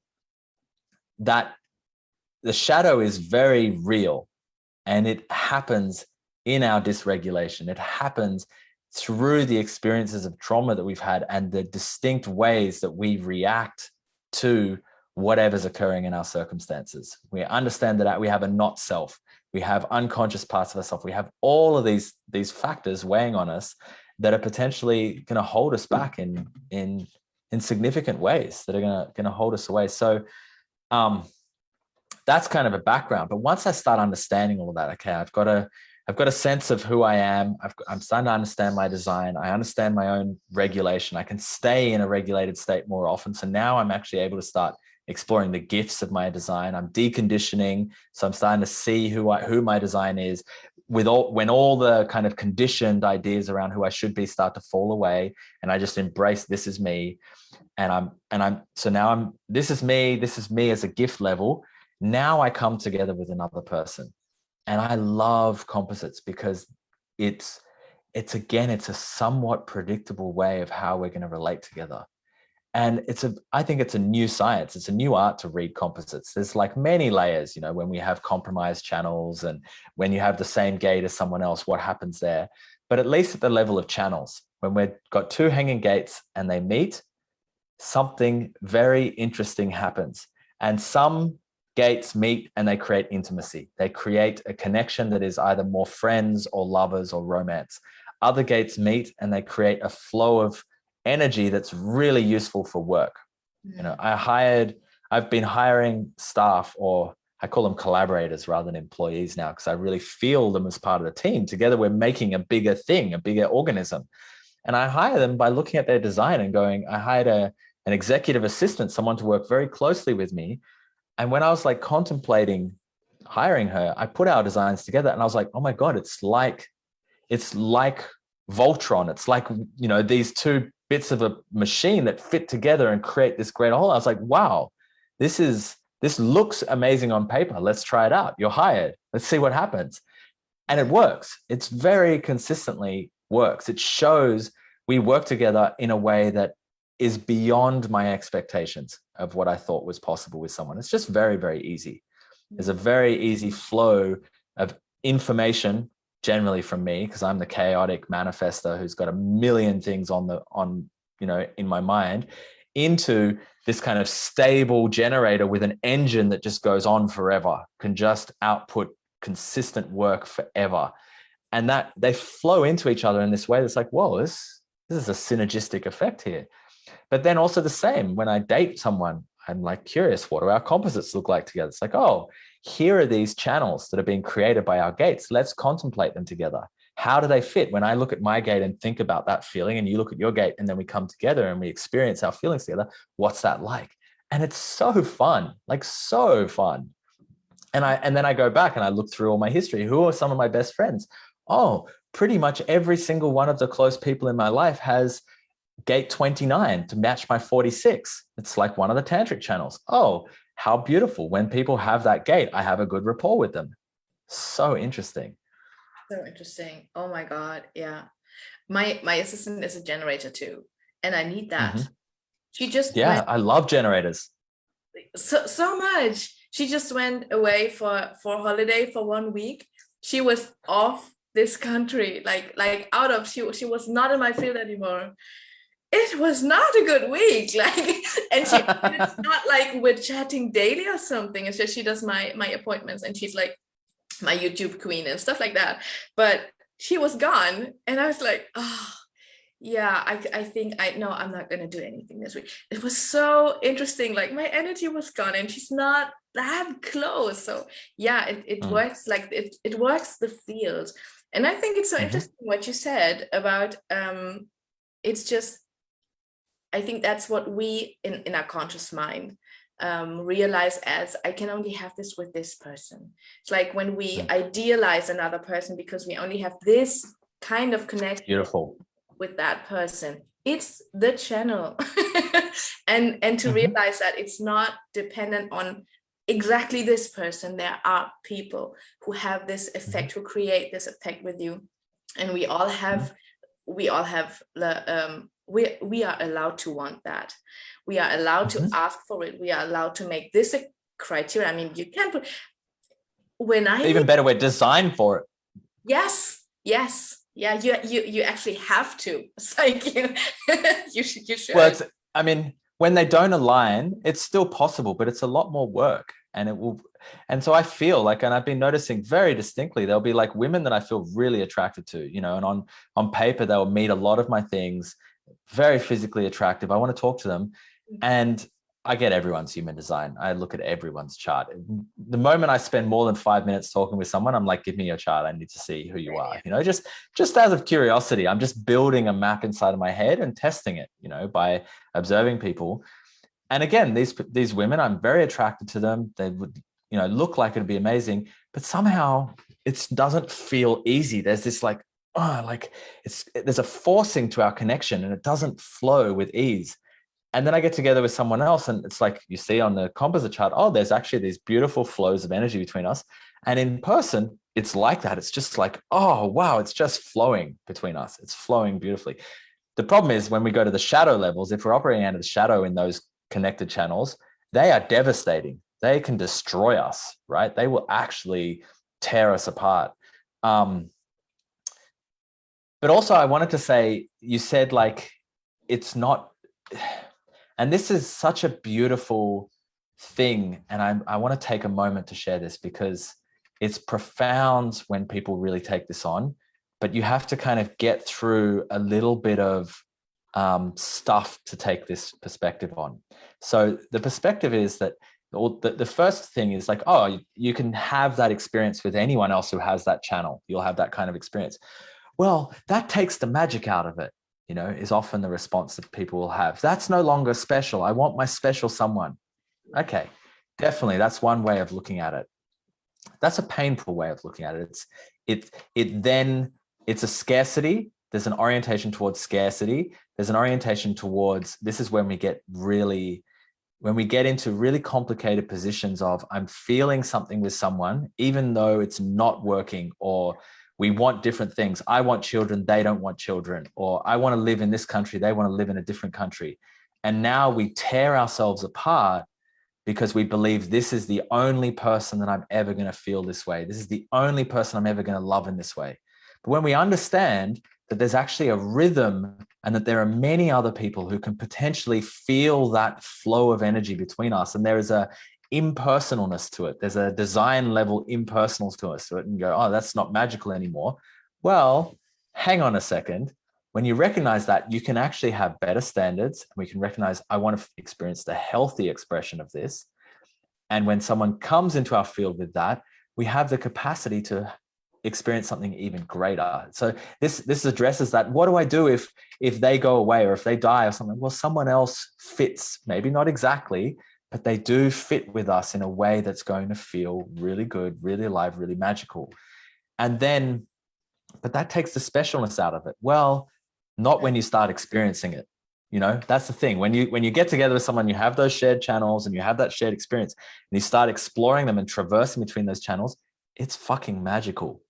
A: that the shadow is very real, and it happens in our dysregulation. It happens through the experiences of trauma that we've had and the distinct ways that we react to whatever's occurring in our circumstances. We understand that we have a not self. We have unconscious parts of ourselves. We have all of these factors weighing on us that are potentially going to hold us back in significant ways, that are going to hold us away. So that's kind of a background. But once I start understanding all of that, okay, I've got a sense of who I am. I'm starting to understand my design. I understand my own regulation. I can stay in a regulated state more often. So now I'm actually able to start exploring the gifts of my design. I'm deconditioning. So I'm starting to see who my design is, when all the kind of conditioned ideas around who I should be start to fall away, and I just embrace this is me. This is me as a gift level. Now I come together with another person. And I love composites because it's a somewhat predictable way of how we're going to relate together. And I think it's a new science. It's a new art to read composites. There's like many layers, when we have compromised channels and when you have the same gate as someone else, what happens there? But at least at the level of channels, when we've got two hanging gates and they meet, something very interesting happens. And some gates meet and they create intimacy. They create a connection that is either more friends or lovers or romance. Other gates meet and they create a flow of energy that's really useful for work. I've been hiring staff, or I call them collaborators rather than employees now, because I really feel them as part of the team. Together, we're making a bigger thing, a bigger organism. And I hire them by looking at their design and going, I hired an executive assistant, someone to work very closely with me. And when I was like contemplating hiring her, I put our designs together and I was like, oh my God, it's like Voltron. It's like, these two bits of a machine that fit together and create this great whole. I was like, wow, this looks amazing on paper. Let's try it out. You're hired. Let's see what happens. And it works. It's very consistently works. It shows we work together in a way that is beyond my expectations of what I thought was possible with someone. It's just very, very easy. There's a very easy flow of information, generally from me, because I'm the chaotic manifestor who's got a million things in my mind, into this kind of stable generator with an engine that just goes on forever, can just output consistent work forever. And that they flow into each other in this way that's like, whoa, this is a synergistic effect here. But then also the same, when I date someone, I'm like curious, what do our composites look like together? It's like, oh, here are these channels that are being created by our gates. Let's contemplate them together. How do they fit? When I look at my gate and think about that feeling, and you look at your gate, and then we come together and we experience our feelings together, what's that like? And it's so fun, like so fun. And then I go back and I look through all my history. Who are some of my best friends? Oh, pretty much every single one of the close people in my life has gate 29 to match my 46. It's like one of the tantric channels. Oh, how beautiful. When people have that gate, I have a good rapport with them. So interesting.
B: So interesting. Oh my God. Yeah. My assistant is a generator too. And I need that.
A: Mm-hmm.
B: She just
A: I love generators.
B: So much. She just went away for holiday for 1 week. She was off this country, like out of, she was not in my field anymore. It was not a good week, and it's not like we're chatting daily or something. It's just she does my appointments, and she's like my YouTube queen and stuff like that. But she was gone, and I was like, oh yeah, I think I'm not gonna do anything this week. It was so interesting. Like my energy was gone, and she's not that close. So yeah, it works, like it works the field. And I think it's so interesting what you said about it's just I think that's what we in our conscious mind realize as, I can only have this with this person. It's like when we idealize another person because we only have this kind of connection
A: Beautiful.
B: with that person. It's the channel. and to realize that it's not dependent on exactly this person. There are people who have this effect, who create this effect with you, and we all have we are allowed to want that. We are allowed to ask for it. We are allowed to make this a criteria. I mean, you can't put, when I
A: even better, we're designed for it.
B: Yes. Yeah, you actually have to. It's like you should.
A: Well, I mean, when they don't align, it's still possible, but it's a lot more work, and it will. And so I feel like, and I've been noticing very distinctly, there'll be like women that I feel really attracted to, you know, and on paper they'll meet a lot of my things, very physically attractive. I want to talk to them, and I get everyone's human design. I look at everyone's chart. The moment I spend more than 5 minutes talking with someone, I'm like, give me your chart. I need to see who you are. You know, just out of curiosity, I'm just building a map inside of my head and testing it, you know, by observing people. And again, these women, I'm very attracted to them. They would, you know, look like it'd be amazing, but somehow it doesn't feel easy. There's this like, there's a forcing to our connection, and it doesn't flow with ease. And then I get together with someone else, and it's like you see on the composite chart, oh, there's actually these beautiful flows of energy between us. And in person, it's like that. It's just like, oh, wow, it's just flowing between us. It's flowing beautifully. The problem is when we go to the shadow levels, if we're operating out of the shadow in those connected channels, they are devastating. They can destroy us, right? They will actually tear us apart. But also I wanted to say, you said like, it's not... And this is such a beautiful thing. And I want to take a moment to share this because it's profound when people really take this on, but you have to kind of get through a little bit of stuff to take this perspective on. So the perspective is that the first thing is like, oh, you can have that experience with anyone else who has that channel. You'll have that kind of experience. Well, that takes the magic out of it. You know, is often the response that people will have. That's no longer special. I want my special someone. Okay, definitely. That's one way of looking at it. That's a painful way of looking at it. It's a scarcity. There's an orientation towards scarcity. There's an orientation towards, this is when we get into really complicated positions of, I'm feeling something with someone, even though it's not working, or we want different things. I want children, they don't want children. Or I want to live in this country, they want to live in a different country. And now we tear ourselves apart because we believe this is the only person that I'm ever going to feel this way. This is the only person I'm ever going to love in this way. But when we understand that there's actually a rhythm and that there are many other people who can potentially feel that flow of energy between us, and there is a impersonalness to it. There's a design level impersonal to us to it, and go, oh, that's not magical anymore. Well, hang on a second. When you recognize that, you can actually have better standards, and we can recognize, I want to experience the healthy expression of this. And when someone comes into our field with that, we have the capacity to experience something even greater. So this addresses that. What do I do if they go away or if they die or something? Well, someone else fits, maybe not exactly, but they do fit with us in a way that's going to feel really good, really alive, really magical. And then, but that takes the specialness out of it. Well, not when you start experiencing it. You know, that's the thing. When you get together with someone, you have those shared channels and you have that shared experience, and you start exploring them and traversing between those channels, it's fucking magical.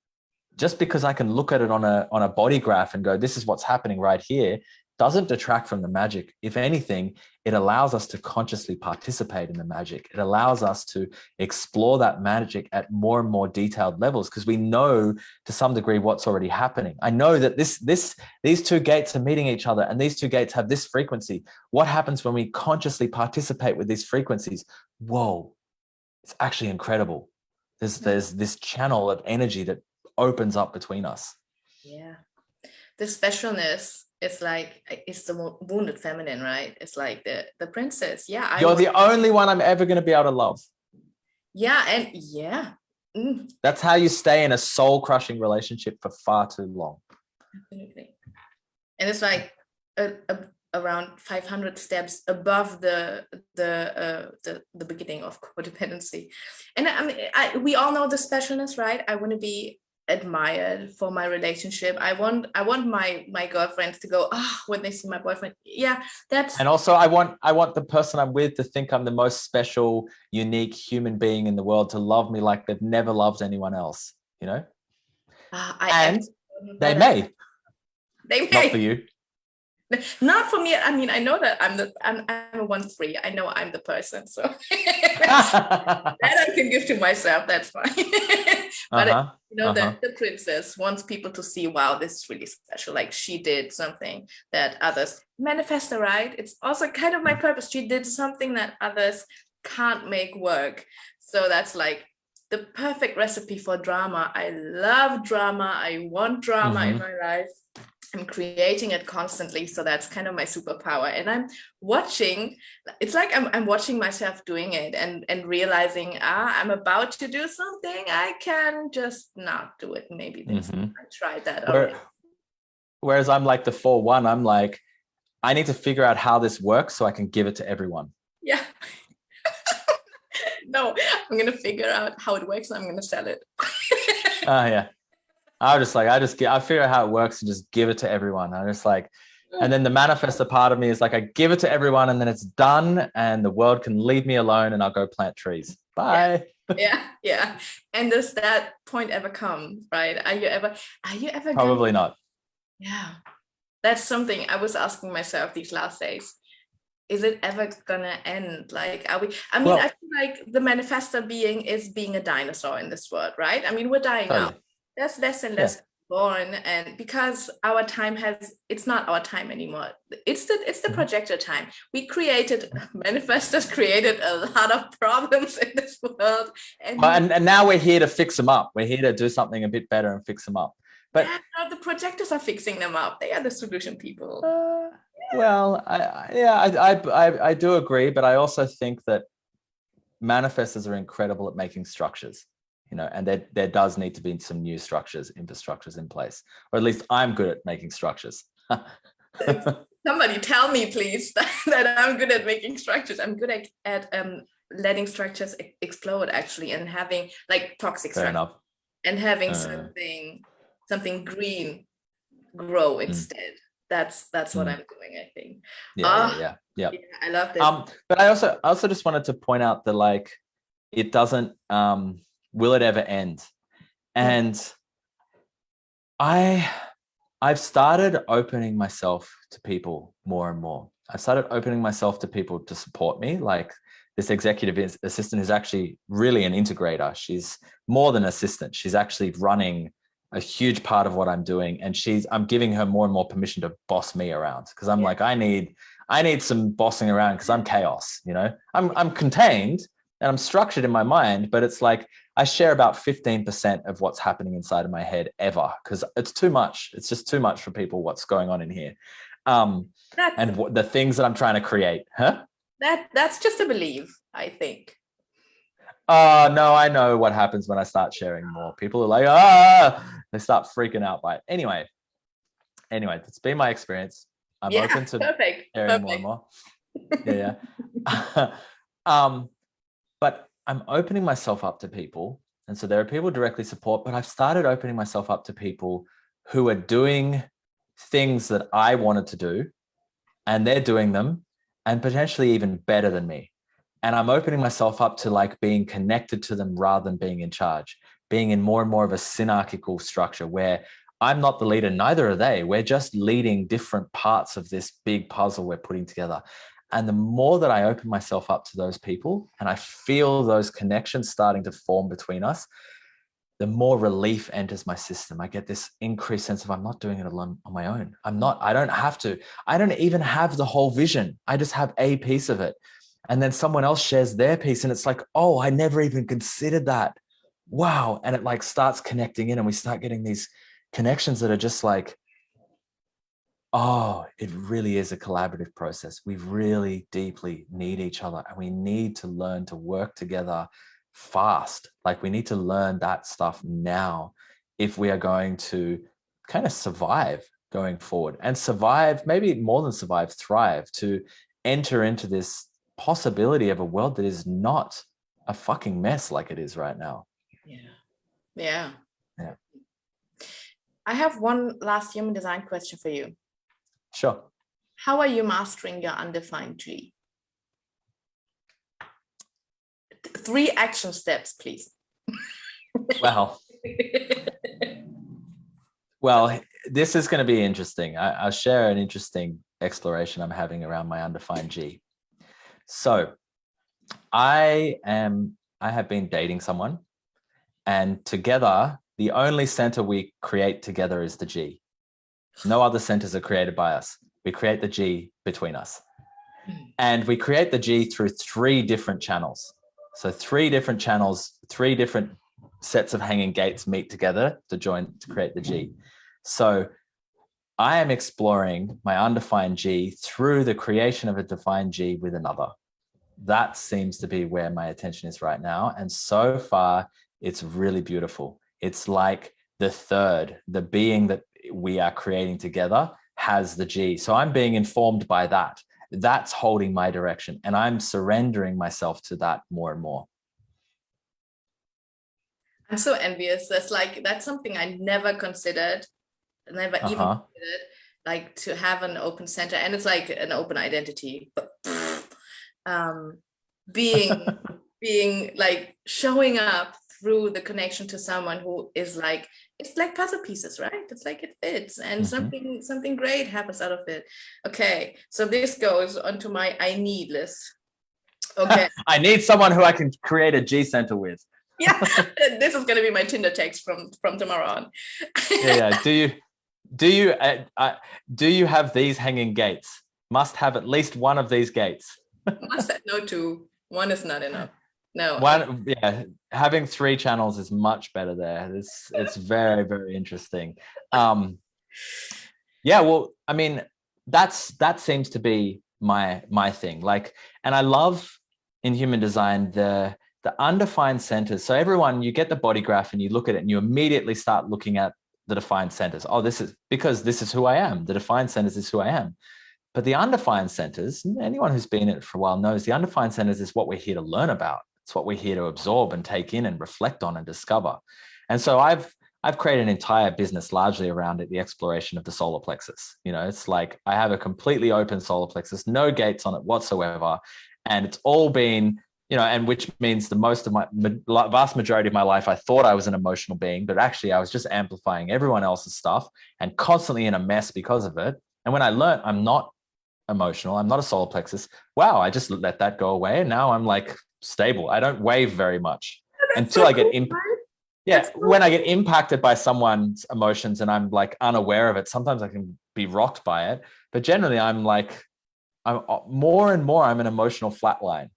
A: Just because I can look at it on a body graph and go, this is what's happening right here, doesn't detract from the magic. If anything, it allows us to consciously participate in the magic. It allows us to explore that magic at more and more detailed levels, because we know to some degree what's already happening. I know that these two gates are meeting each other, and these two gates have this frequency. What happens when we consciously participate with these frequencies? Whoa, it's actually incredible. There's this channel of energy that opens up between us.
B: Yeah, the specialness is like, it's the wounded feminine, right? It's like the princess. Yeah,
A: you're the only one I'm ever going to be able to love.
B: Yeah, and yeah,
A: that's how you stay in a soul-crushing relationship for far too long.
B: Absolutely. And it's like a around 500 steps above the beginning of codependency. And I mean, we all know the specialness, right? I want to be admired for my relationship. I want my girlfriends to go, oh, when they see my boyfriend. Yeah, that's.
A: And also I want the person I'm with to think I'm the most special, unique human being in the world, to love me like they've never loved anyone else, you know? And they may. Not for you.
B: Not for me. I mean, I know that I'm a 1-3. I know I'm the person, so that I can give to myself. That's fine. But the princess wants people to see, wow, this is really special. Like she did something that others manifestor, right? It's also kind of my purpose. She did something that others can't make work. So that's like the perfect recipe for drama. I love drama. I want drama in my life. I'm creating it constantly, so that's kind of my superpower. And I'm watching, it's like I'm watching myself doing it and realizing, I'm about to do something, I can just not do it. Maybe this I tried that already.
A: Whereas I'm like the 4-1, I'm like, I need to figure out how this works so I can give it to everyone.
B: Yeah. No, I'm gonna figure out how it works and I'm gonna sell it.
A: Yeah. I figure out how it works and just give it to everyone. I just like, and then the manifestor part of me is like, I give it to everyone and then it's done and the world can leave me alone and I'll go plant trees. Bye.
B: Yeah. And does that point ever come, right? Are you ever
A: Probably not.
B: Yeah. That's something I was asking myself these last days. Is it ever gonna end? Like, I feel like the manifestor being is being a dinosaur in this world, right? I mean, we're dying out. There's less and less born, and because our time it's not our time anymore. It's the projector time. Manifestors created a lot of problems in this world.
A: And now we're here to fix them up. We're here to do something a bit better and fix them up. But
B: the projectors are fixing them up. They are the solution people.
A: Well, I do agree, but I also think that manifestors are incredible at making structures. You know, and there does need to be some new infrastructures in place, or at least I'm good at making structures.
B: Somebody tell me, please, that I'm good at making structures. I'm good at letting structures explode, actually, and having like toxic structures, and having something green grow instead. That's what I'm doing, I think. Yeah. I love this.
A: But I also just wanted to point out that, like, it doesn't. Will it ever end? And I've started opening myself to people more and more. I started opening myself to people to support me. Like, this executive assistant is actually really an integrator. She's more than assistant. She's actually running a huge part of what I'm doing. And I'm giving her more and more permission to boss me around, because I'm like, I need some bossing around, because I'm chaos, you know. I'm contained and I'm structured in my mind, but it's like I share about 15% of what's happening inside of my head ever, because it's too much. It's just too much for people, what's going on in here. And the things that I'm trying to create.
B: That's just a belief, I think.
A: No, I know what happens when I start sharing more. People are like, they start freaking out by it. Anyway, it's been my experience. I'm open to sharing more and more. Yeah. But I'm opening myself up to people. And so there are people directly support, but I've started opening myself up to people who are doing things that I wanted to do, and they're doing them, and potentially even better than me. And I'm opening myself up to, like, being connected to them rather than being in charge, being in more and more of a synarchical structure where I'm not the leader, neither are they. We're just leading different parts of this big puzzle we're putting together. And the more that I open myself up to those people and I feel those connections starting to form between us, the more relief enters my system. I get this increased sense of, I'm not doing it alone on my own. I don't have to. I don't even have the whole vision. I just have a piece of it. And then someone else shares their piece and it's like, oh, I never even considered that. Wow. And it like starts connecting in, and we start getting these connections that are just like, oh, it really is a collaborative process. We really deeply need each other, and we need to learn to work together fast. Like, we need to learn that stuff now if we are going to kind of survive, going forward and survive, maybe more than survive, thrive, to enter into this possibility of a world that is not a fucking mess like it is right now.
B: Yeah. I have one last human design question for you.
A: Sure.
B: How are you mastering your undefined G? 3 action steps, please.
A: Well, this is going to be interesting. I'll share an interesting exploration I'm having around my undefined G. So I have been dating someone, and together, the only center we create together is the G. No other centers are created by us. We create the G between us. And we create the G through 3 different channels. So 3 different channels, 3 different sets of hanging gates meet together to create the G. So I am exploring my undefined G through the creation of a defined G with another. That seems to be where my attention is right now. And so far, it's really beautiful. It's like the being that we are creating together has the G. So I'm being informed by that. That's holding my direction. And I'm surrendering myself to that more and more.
B: I'm so envious. That's something I never considered, never even considered, like to have an open center. And it's like an open identity, but being like showing up through the connection to someone who is like, it's like puzzle pieces, right? It's like it fits, and something great happens out of it. Okay, so this goes onto my I need list. Okay.
A: I need someone who I can create a G center with.
B: Yeah, this is going to be my Tinder text from tomorrow on.
A: Yeah. Do you have these hanging gates? Must have at least one of these gates.
B: Must have no 2. 1 is not enough. No.
A: Having 3 channels is much better there. It's very, very interesting. Well, I mean, that seems to be my thing. Like, and I love in human design the undefined centers. So everyone, you get the body graph and you look at it and you immediately start looking at the defined centers. Oh, this is who I am. The defined centers is who I am. But the undefined centers, anyone who's been in it for a while knows the undefined centers is what we're here to learn about. It's what we're here to absorb and take in and reflect on and discover. And so I've created an entire business largely around it, the exploration of the solar plexus. It's like I have a completely open solar plexus, no gates on it whatsoever. And it's all been, and which means the vast majority of my life, I thought I was an emotional being, but actually I was just amplifying everyone else's stuff and constantly in a mess because of it. And when I learned I'm not emotional, I'm not a solar plexus, wow, I just let that go away. And now I'm like stable. I don't wave very much until I get when I get impacted by someone's emotions and I'm like unaware of it. Sometimes I can be rocked by it, but generally I'm more and more, I'm an emotional flatline,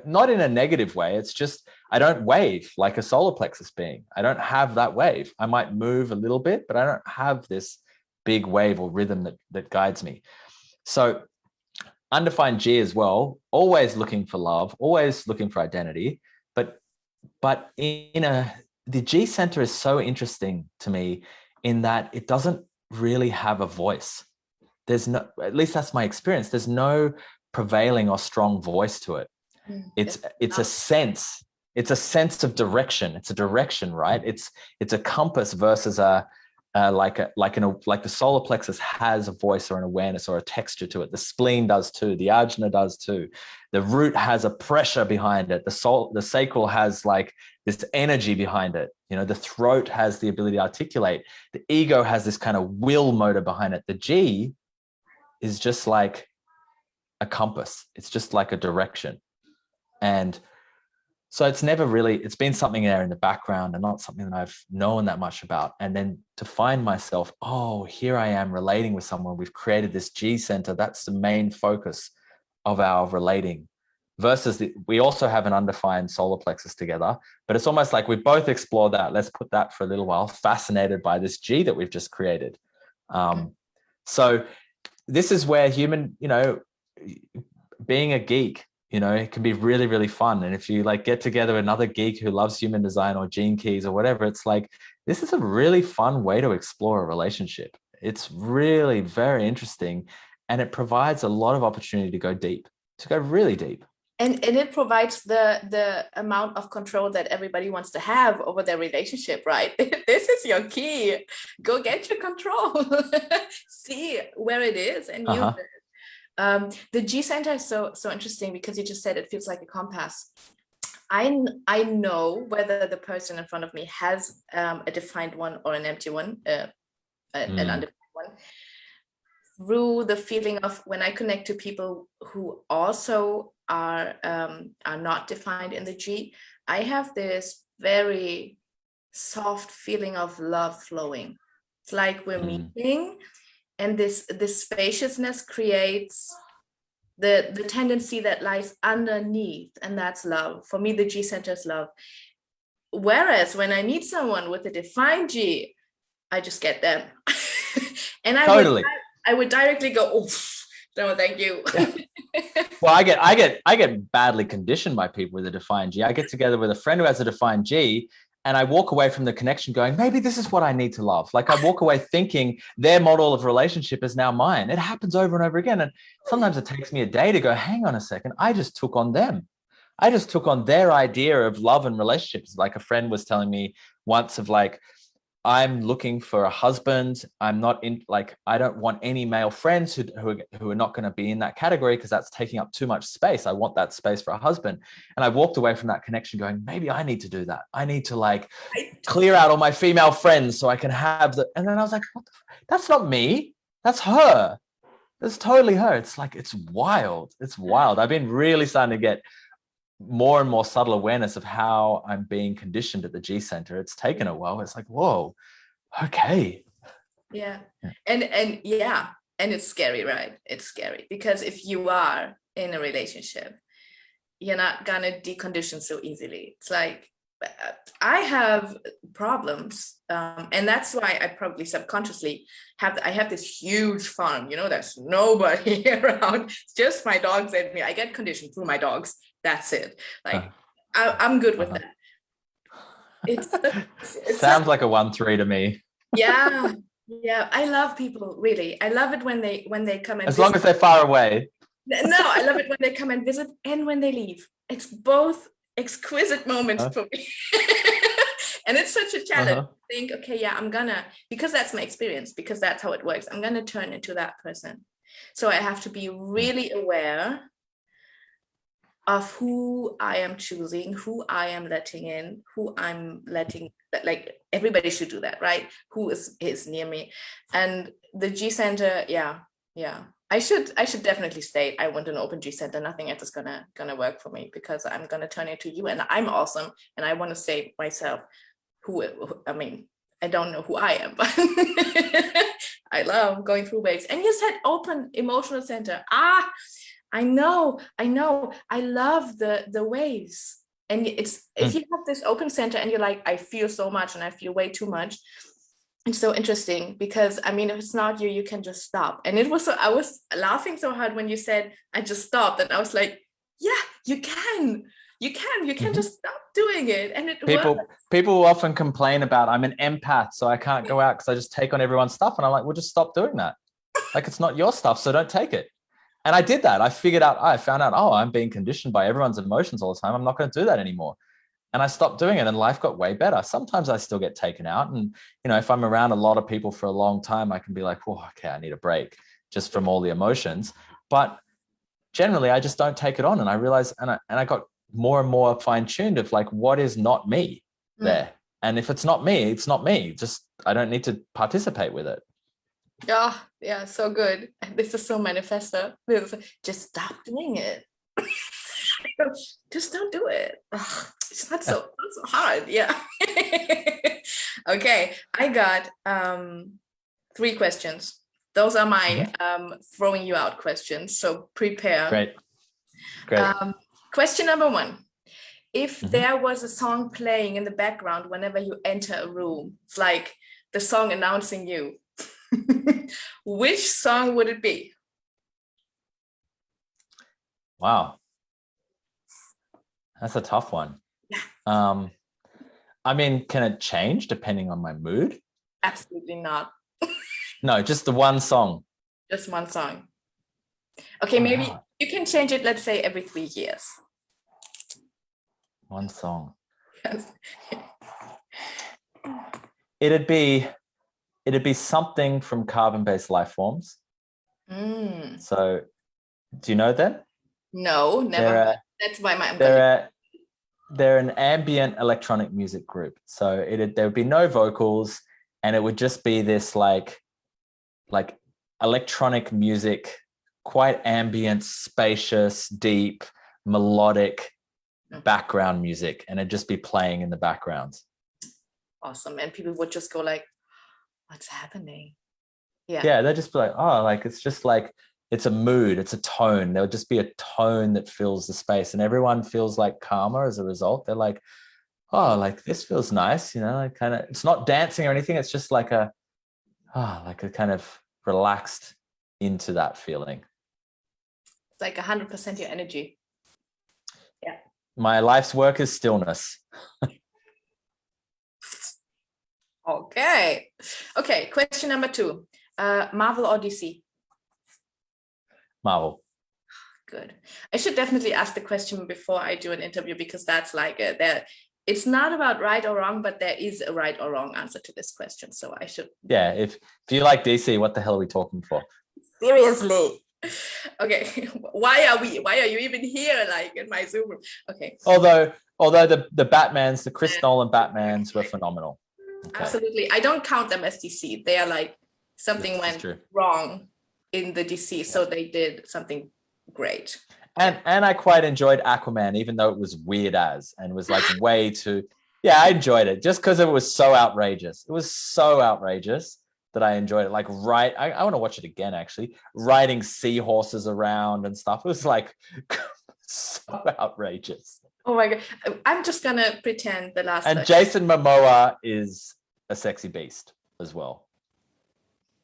A: not in a negative way. It's just, I don't wave like a solar plexus being. I don't have that wave. I might move a little bit, but I don't have this big wave or rhythm that guides me. So undefined G as well, always looking for love, always looking for identity. But the G center is so interesting to me in that it doesn't really have a voice. There's no, at least that's my experience. There's no prevailing or strong voice to it. It's a sense. It's a sense of direction. It's a direction, right? It's a compass versus like the solar plexus has a voice or an awareness or a texture to it. The spleen does too. The ajna does too. The root has a pressure behind it. The sacral has like this energy behind it. The throat has the ability to articulate. The ego has this kind of will motor behind it. The G is just like a compass. It's just like a direction. And so it's been something there in the background and not something that I've known that much about. And then to find myself, oh, here I am relating with someone. We've created this G center. That's the main focus of our relating versus we also have an undefined solar plexus together, but it's almost like we both explore that. Let's put that for a little while, fascinated by this G that we've just created. So this is where being a geek, it can be really, really fun. And if you like get together another geek who loves human design or gene keys or whatever, it's like, this is a really fun way to explore a relationship. It's really very interesting. And it provides a lot of opportunity to go deep, to go really deep.
B: And it provides the amount of control that everybody wants to have over their relationship, right? This is your key. Go get your control. See where it is and use it. The G center is so interesting because you just said it feels like a compass. I know whether the person in front of me has a defined one or an empty one, an undefined one, through the feeling of when I connect to people who also are not defined in the G. I have this very soft feeling of love flowing. It's like we're meeting, and this spaciousness creates the tendency that lies underneath, and that's love. For me, the G center is love. Whereas when I meet someone with a defined G, I just get them. And I would directly go, oh, no, thank you.
A: Yeah. Well, I get badly conditioned by people with a defined G. I get together with a friend who has a defined G, and I walk away from the connection going, maybe this is what I need to love. Like I walk away thinking their model of relationship is now mine. It happens over and over again. And sometimes it takes me a day to go, hang on a second, I just took on them. I just took on their idea of love and relationships. Like a friend was telling me once of like, I'm looking for a husband. I'm not in, like, I don't want any male friends who are not going to be in that category because that's taking up too much space. I want that space for a husband. And I walked away from that connection going, maybe I need to do that. I need to like clear out all my female friends so I can have the, and then I was like, what the that's not me. That's her. That's totally her. It's like, it's wild. It's wild. I've been really starting to get more and more subtle awareness of how I'm being conditioned at the G center. It's taken a while. It's like, whoa, okay.
B: Yeah. And yeah, and it's scary, right? It's scary because if you are in a relationship, you're not gonna decondition so easily. It's like I have problems, and that's why I probably subconsciously have this huge farm. You know, there's nobody around. It's just my dogs and me. I get conditioned through my dogs. That's it. Like I'm good with that. It's
A: sounds like a 1-3 to me.
B: Yeah. I love people, really. I love it when they come and
A: as long as they're far away.
B: No, I love it when they come and visit and when they leave. It's both exquisite moments for me. And it's such a challenge to think, okay, yeah, I'm gonna, because that's my experience, because that's how it works, I'm gonna turn into that person. So I have to be really aware of who I am choosing, who I am letting in, who I'm letting, like everybody should do that, right? Who is near me. And the G center, yeah. I should definitely state I want an open G center. Nothing else is gonna work for me because I'm gonna turn into you, and I'm awesome, and I want to say myself I mean, I don't know who I am, but I love going through waves. And you said open emotional center. I know. I love the waves. And it's if you have this open center and you're like, I feel so much and I feel way too much. It's so interesting because I mean, if it's not you, you can just stop. And I was laughing so hard when you said I just stopped, and I was like, yeah, you can just stop doing it. And
A: people often complain about I'm an empath, so I can't go out because I just take on everyone's stuff. And I'm like, well, just stop doing that. Like, it's not your stuff, so don't take it. And I did that. I found out, oh, I'm being conditioned by everyone's emotions all the time. I'm not going to do that anymore. And I stopped doing it, and life got way better. Sometimes I still get taken out. And, you know, if I'm around a lot of people for a long time, I can be like, oh, okay, I need a break just from all the emotions. But generally, I just don't take it on. And I realized, and I got more and more fine-tuned of like, what is not me there? And if it's not me, it's not me. Just, I don't need to participate with it.
B: Oh, yeah, so good. This is so manifesto. Just stop doing it. Just don't do it. Ugh, it's not so hard. Yeah. Okay, I got 3 questions. Those are my throwing you out questions. So prepare.
A: Great.
B: Question number 1. If there was a song playing in the background whenever you enter a room, it's like the song announcing you. Which song would it be?
A: Wow. That's a tough one.
B: Yeah.
A: I mean, can it change depending on my mood?
B: Absolutely not.
A: No, just the one song.
B: Just one song. Okay,
A: Oh,
B: maybe
A: wow.
B: you can change it, let's say every 3 years.
A: One song.
B: Yes.
A: It'd be something from carbon-based life forms. So do you know them?
B: No, never heard. That's why I'm going.
A: They're an ambient electronic music group. So there would be no vocals, and it would just be this like electronic music, quite ambient, spacious, deep, melodic background music, and it'd just be playing in the background.
B: Awesome. And people would just go like, what's happening?
A: Yeah, they'd just be like, oh, like it's just like it's a mood, it's a tone. There'll just be a tone that fills the space, and everyone feels like calmer as a result. They're like, oh, like this feels nice, like kind of, it's not dancing or anything. It's just like a kind of relaxed into that feeling.
B: It's like 100% your energy. Yeah.
A: My life's work is stillness.
B: Okay. Question number 2. Marvel or DC?
A: Marvel.
B: Good. I should definitely ask the question before I do an interview, because that's like it's not about right or wrong, but there is a right or wrong answer to this question. So I should.
A: Yeah. If you like DC, what the hell are we talking for?
B: Seriously. Okay. Why are you even here, like in my Zoom room? Okay.
A: Although the Batmans, the Chris Nolan Batmans were phenomenal.
B: Okay. Absolutely. I don't count them as DC. They are like something went wrong in the DC, so they did something great.
A: And I quite enjoyed Aquaman, even though it was weird and was like way too. Yeah, I enjoyed it just because it was so outrageous. It was so outrageous that I enjoyed it. Like, I want to watch it again, actually. Riding seahorses around and stuff. It was like so outrageous.
B: Oh my God. I'm just going to pretend the last.
A: And Jason Momoa is a sexy beast as well.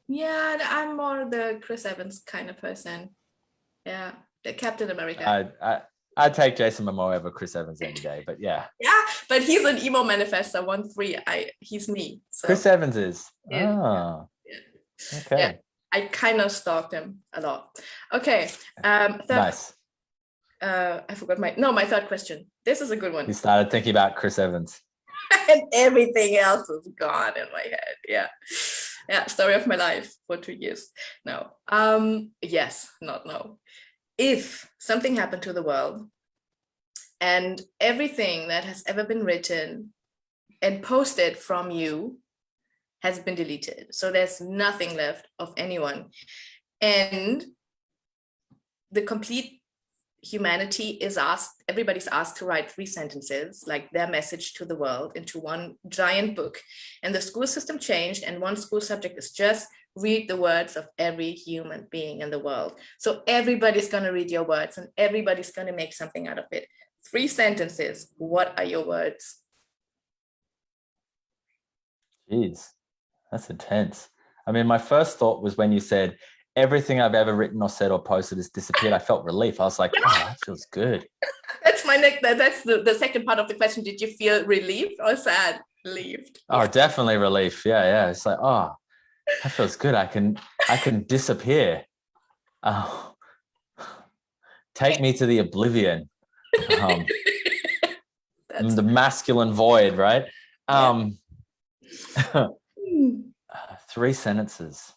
A: Yeah,
B: I'm more the Chris Evans kind of person. Yeah, the Captain America.
A: I'd take Jason Momoa over Chris Evans any day, but yeah.
B: Yeah, but he's an emo manifestor 1-3. He's me. So.
A: Chris Evans is.
B: Yeah. Okay. Yeah, I kind of stalked him a lot. Okay.
A: Nice.
B: I forgot my third question. This is a good one.
A: You started thinking about Chris Evans.
B: And everything else is gone in my head. Yeah, story of my life for 2 years. No. Yes, not no. If something happened to the world and everything that has ever been written and posted from you has been deleted, so there's nothing left of anyone, and the complete humanity is everybody's asked to write 3 sentences, like their message to the world, into one giant book, and the school system changed, and one school subject is just read the words of every human being in the world. So everybody's going to read your words and everybody's going to make something out of it. 3 sentences. What are your words?
A: Jeez, that's intense. I mean, my first thought was when you said everything I've ever written or said or posted has disappeared. I felt relief. I was like, oh, that feels good.
B: That's my next. That's the second part of the question. Did you feel relieved or sad? Relieved.
A: Oh, definitely relief. Yeah. It's like, oh, that feels good. I can disappear. Oh, take me to the oblivion. The masculine void, right? 3 sentences.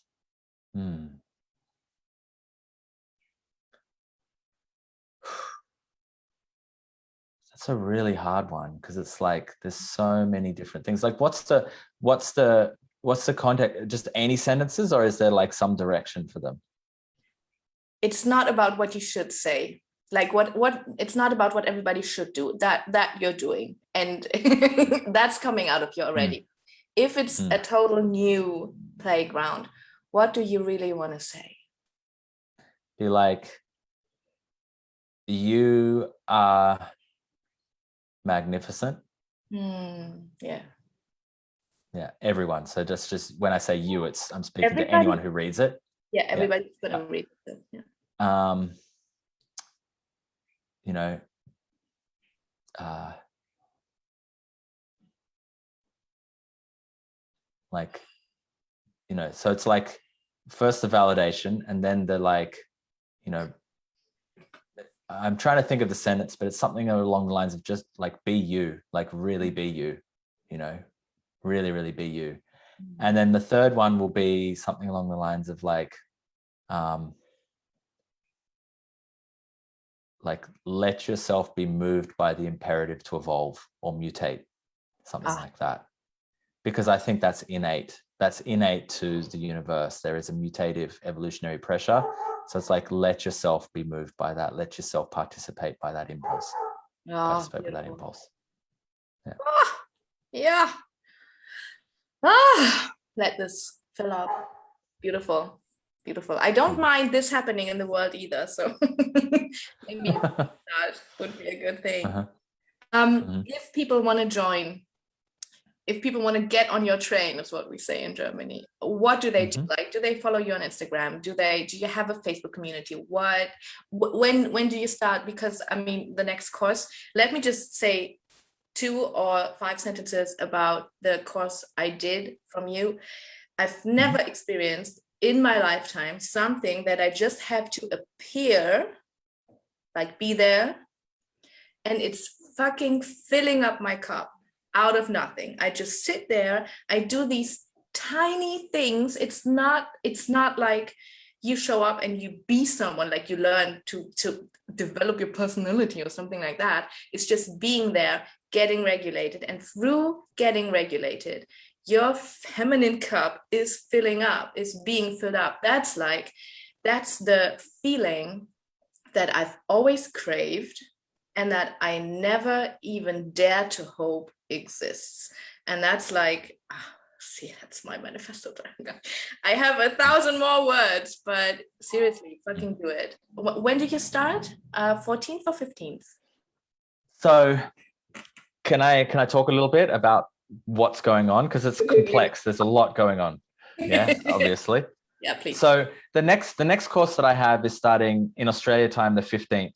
A: That's a really hard one, because it's like there's so many different things. Like, what's the context? Just any sentences, or is there like some direction for them?
B: It's not about what you should say. Like what it's not about what everybody should do, that you're doing, and that's coming out of you already. If it's a total new playground, what do you really want to say?
A: Be like, you are magnificent.
B: Yeah,
A: everyone. So just when I say you, I'm speaking to anyone who reads it.
B: Yeah, everybody's gonna read it.
A: So it's like, first the validation, and then the like, I'm trying to think of the sentence, but it's something along the lines of just like be you, like really be you, really, really be you. And then the third one will be something along the lines of like let yourself be moved by the imperative to evolve or mutate, something like that. Because I think that's innate. That's innate to the universe. There is a mutative evolutionary pressure. So it's like, let yourself be moved by that. Let yourself participate by that impulse. Participate with that impulse. Yeah.
B: Yeah. Let this fill up. Beautiful. Beautiful. I don't mind this happening in the world either. So maybe that would be a good thing. If people want to join, if people want to get on your train, is what we say in Germany, what do they do? Like, do they follow you on Instagram? Do you have a Facebook community? When do you start? Because I mean, the next course, let me just say 2 or 5 sentences about the course I did from you. I've never experienced in my lifetime something that I just have to appear, like be there, and it's fucking filling up my cup out of nothing. I just sit there, I do these tiny things. It's not like you show up and you be someone, like you learn to develop your personality or something like that. It's just being there, getting regulated, and through getting regulated, your feminine cup is filling up, is being filled up. That's the feeling that I've always craved and that I never even dare to hope exists. And that's like, see, that's my manifesto. I have 1,000 more words, but seriously, fucking do it. When did you start? 14th or 15th?
A: So can I talk a little bit about what's going on? Because it's complex. There's a lot going on. Yeah, obviously.
B: Yeah, please.
A: So the next course that I have is starting in Australia time, the 15th.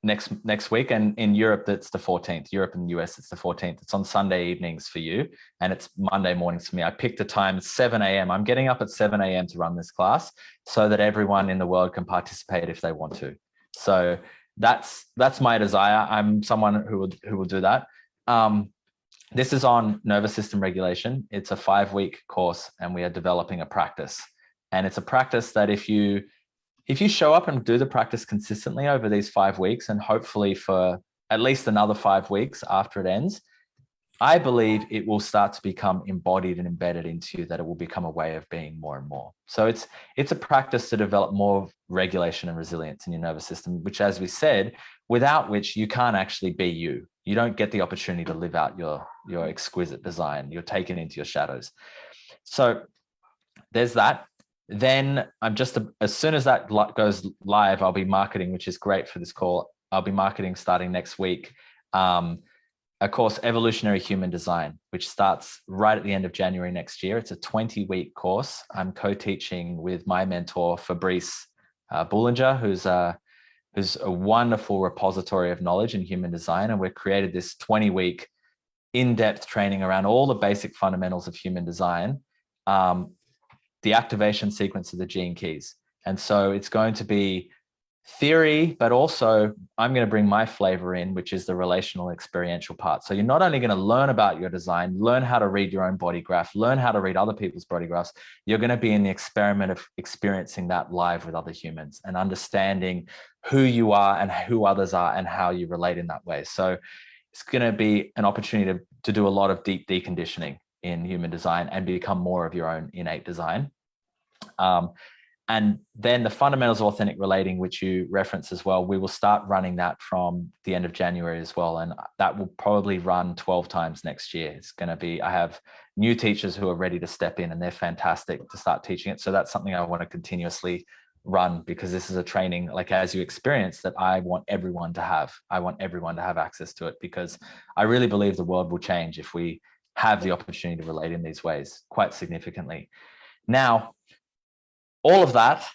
A: Next week, and in Europe that's the 14th. Europe and the US it's the 14th. It's on Sunday evenings for you, and it's Monday mornings for me. I picked a time 7 a.m. I'm getting up at 7 a.m. to run this class so that everyone in the world can participate if they want to. So that's my desire. I'm someone who will do that. This is on nervous system regulation. It's a 5-week course, and we are developing a practice. And it's a practice that if you show up and do the practice consistently over these 5 weeks, and hopefully for at least another 5 weeks after it ends, I believe it will start to become embodied and embedded into you, that it will become a way of being more and more. So it's a practice to develop more regulation and resilience in your nervous system, which, as we said, without which you can't actually be you. You don't get the opportunity to live out your exquisite design. You're taken into your shadows. So there's that. Then as soon as that goes live, I'll be marketing, which is great for this call. I'll be marketing starting next week, a course, Evolutionary Human Design, which starts right at the end of January next year. It's a 20-week course. I'm co-teaching with my mentor, Fabrice Boulanger, who's a wonderful repository of knowledge in human design. And we've created this 20-week in-depth training around all the basic fundamentals of human design, the activation sequence of the gene keys. And so it's going to be theory, but also I'm going to bring my flavor in, which is the relational experiential part. So you're not only going to learn about your design, learn how to read your own body graph, learn how to read other people's body graphs. You're going to be in the experiment of experiencing that live with other humans and understanding who you are and who others are and how you relate in that way. So it's going to be an opportunity to do a lot of deep deconditioning in human design and become more of your own innate design. And then the fundamentals of authentic relating, which you reference as well, we will start running that from the end of January as well. And that will probably run 12 times next year. It's going to be, I have new teachers who are ready to step in and they're fantastic to start teaching it. So that's something I want to continuously run, because this is a training, like as you experience, that I want everyone to have. I want everyone to have access to it, because I really believe the world will change if we have the opportunity to relate in these ways quite significantly. Now, all of that,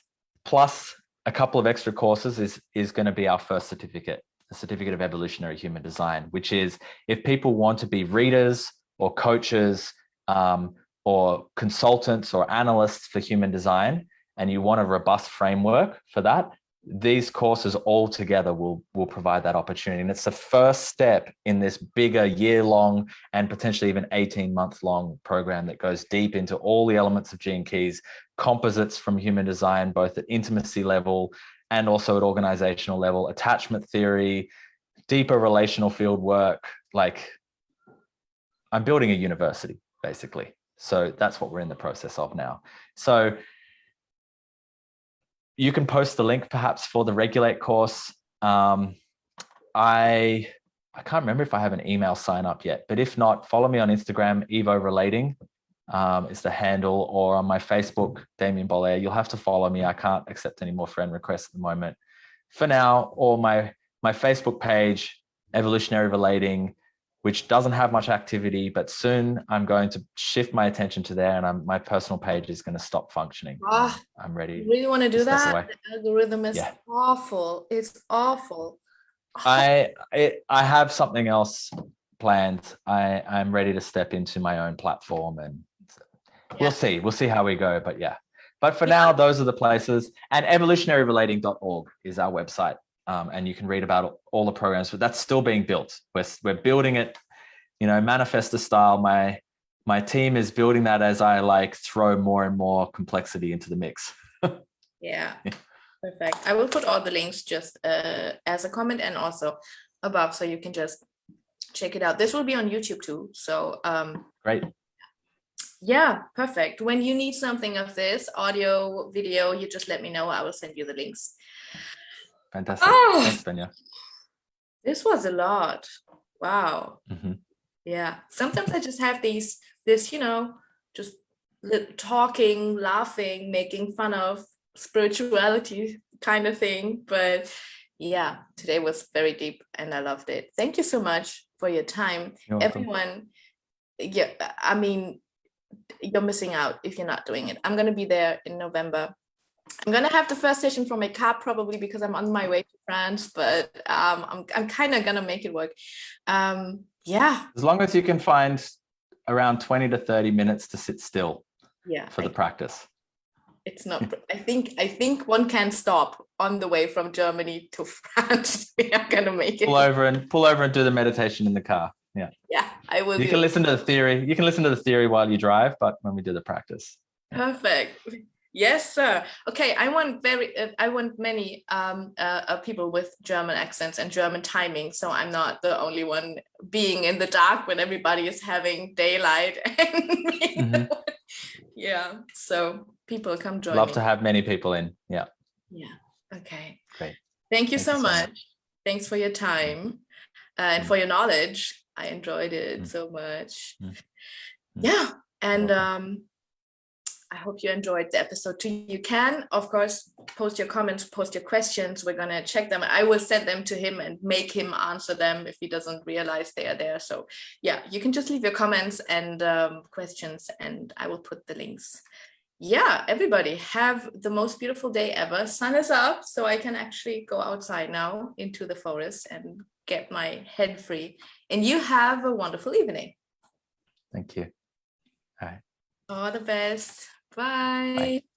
A: plus a couple of extra courses, is going to be our first certificate, the Certificate of Evolutionary Human Design, which is if people want to be readers or coaches or consultants or analysts for human design, and you want a robust framework for that, these courses all together will provide that opportunity. And it's the first step in this bigger year-long and potentially even 18-month-long program that goes deep into all the elements of Gene Keys, composites from human design, both at intimacy level and also at organizational level, attachment theory, deeper relational field work. Like, I'm building a university, basically. So that's what we're in the process of now. So you can post the link perhaps for the Regulate course. I can't remember if I have an email sign up yet, but if not, follow me on Instagram, Evo Relating is the handle, or on my Facebook, Damien Bohler. You'll have to follow me. I can't accept any more friend requests at the moment. For now, or my Facebook page, Evolutionary Relating, which doesn't have much activity, but soon I'm going to shift my attention to there, and my personal page is going to stop functioning. I'm ready.
B: You really want to do that?
A: Away.
B: The algorithm is awful. It's awful.
A: I have something else planned. I'm ready to step into my own platform, and we'll see how we go. But but for now, those are the places. And evolutionaryrelating.org is our website. And you can read about all the programs, but that's still being built. We're building it, manifestor style. My team is building that as I throw more and more complexity into the mix.
B: Yeah, perfect. I will put all the links just as a comment and also above, so you can just check it out. This will be on YouTube too. So
A: great.
B: Yeah, perfect. When you need something of this audio, video, you just let me know. I will send you the links.
A: Fantastic. Thanks, Benya.
B: This was a lot. Wow.
A: Mm-hmm.
B: Yeah. Sometimes I just have this, just talking, laughing, making fun of spirituality kind of thing. But yeah, today was very deep and I loved it. Thank you so much for your time.
A: You're welcome.
B: Everyone, I mean, you're missing out if you're not doing it. I'm going to be there in November. I'm gonna have the first session from my car probably because I'm on my way to France, but I'm kind of gonna make it work. Yeah.
A: As long as you can find around 20 to 30 minutes to sit still.
B: Yeah.
A: For the practice.
B: It's not. I think one can stop on the way from Germany to France. We are gonna make it.
A: Pull over and do the meditation in the car. Yeah.
B: Yeah, I will.
A: You can listen to the theory. You can listen to the theory while you drive, but when we do the practice.
B: Perfect. Yes, sir. Okay, I want many people with German accents and German timing, so I'm not the only one being in the dark when everybody is having daylight. And yeah, so people come join.
A: Love to have many people in. Yeah.
B: Yeah. Okay.
A: Great.
B: Thank you so much. Thanks for your time and for your knowledge. I enjoyed it so much. Yeah, and I hope you enjoyed the episode too. You can, of course, post your comments, post your questions. We're going to check them. I will send them to him and make him answer them if he doesn't realize they are there. So yeah, you can just leave your comments and questions and I will put the links. Yeah, everybody have the most beautiful day ever. Sun is up, so I can actually go outside now into the forest and get my head free. And you have a wonderful evening.
A: Thank you. All right.
B: All the best. Bye.
A: Bye.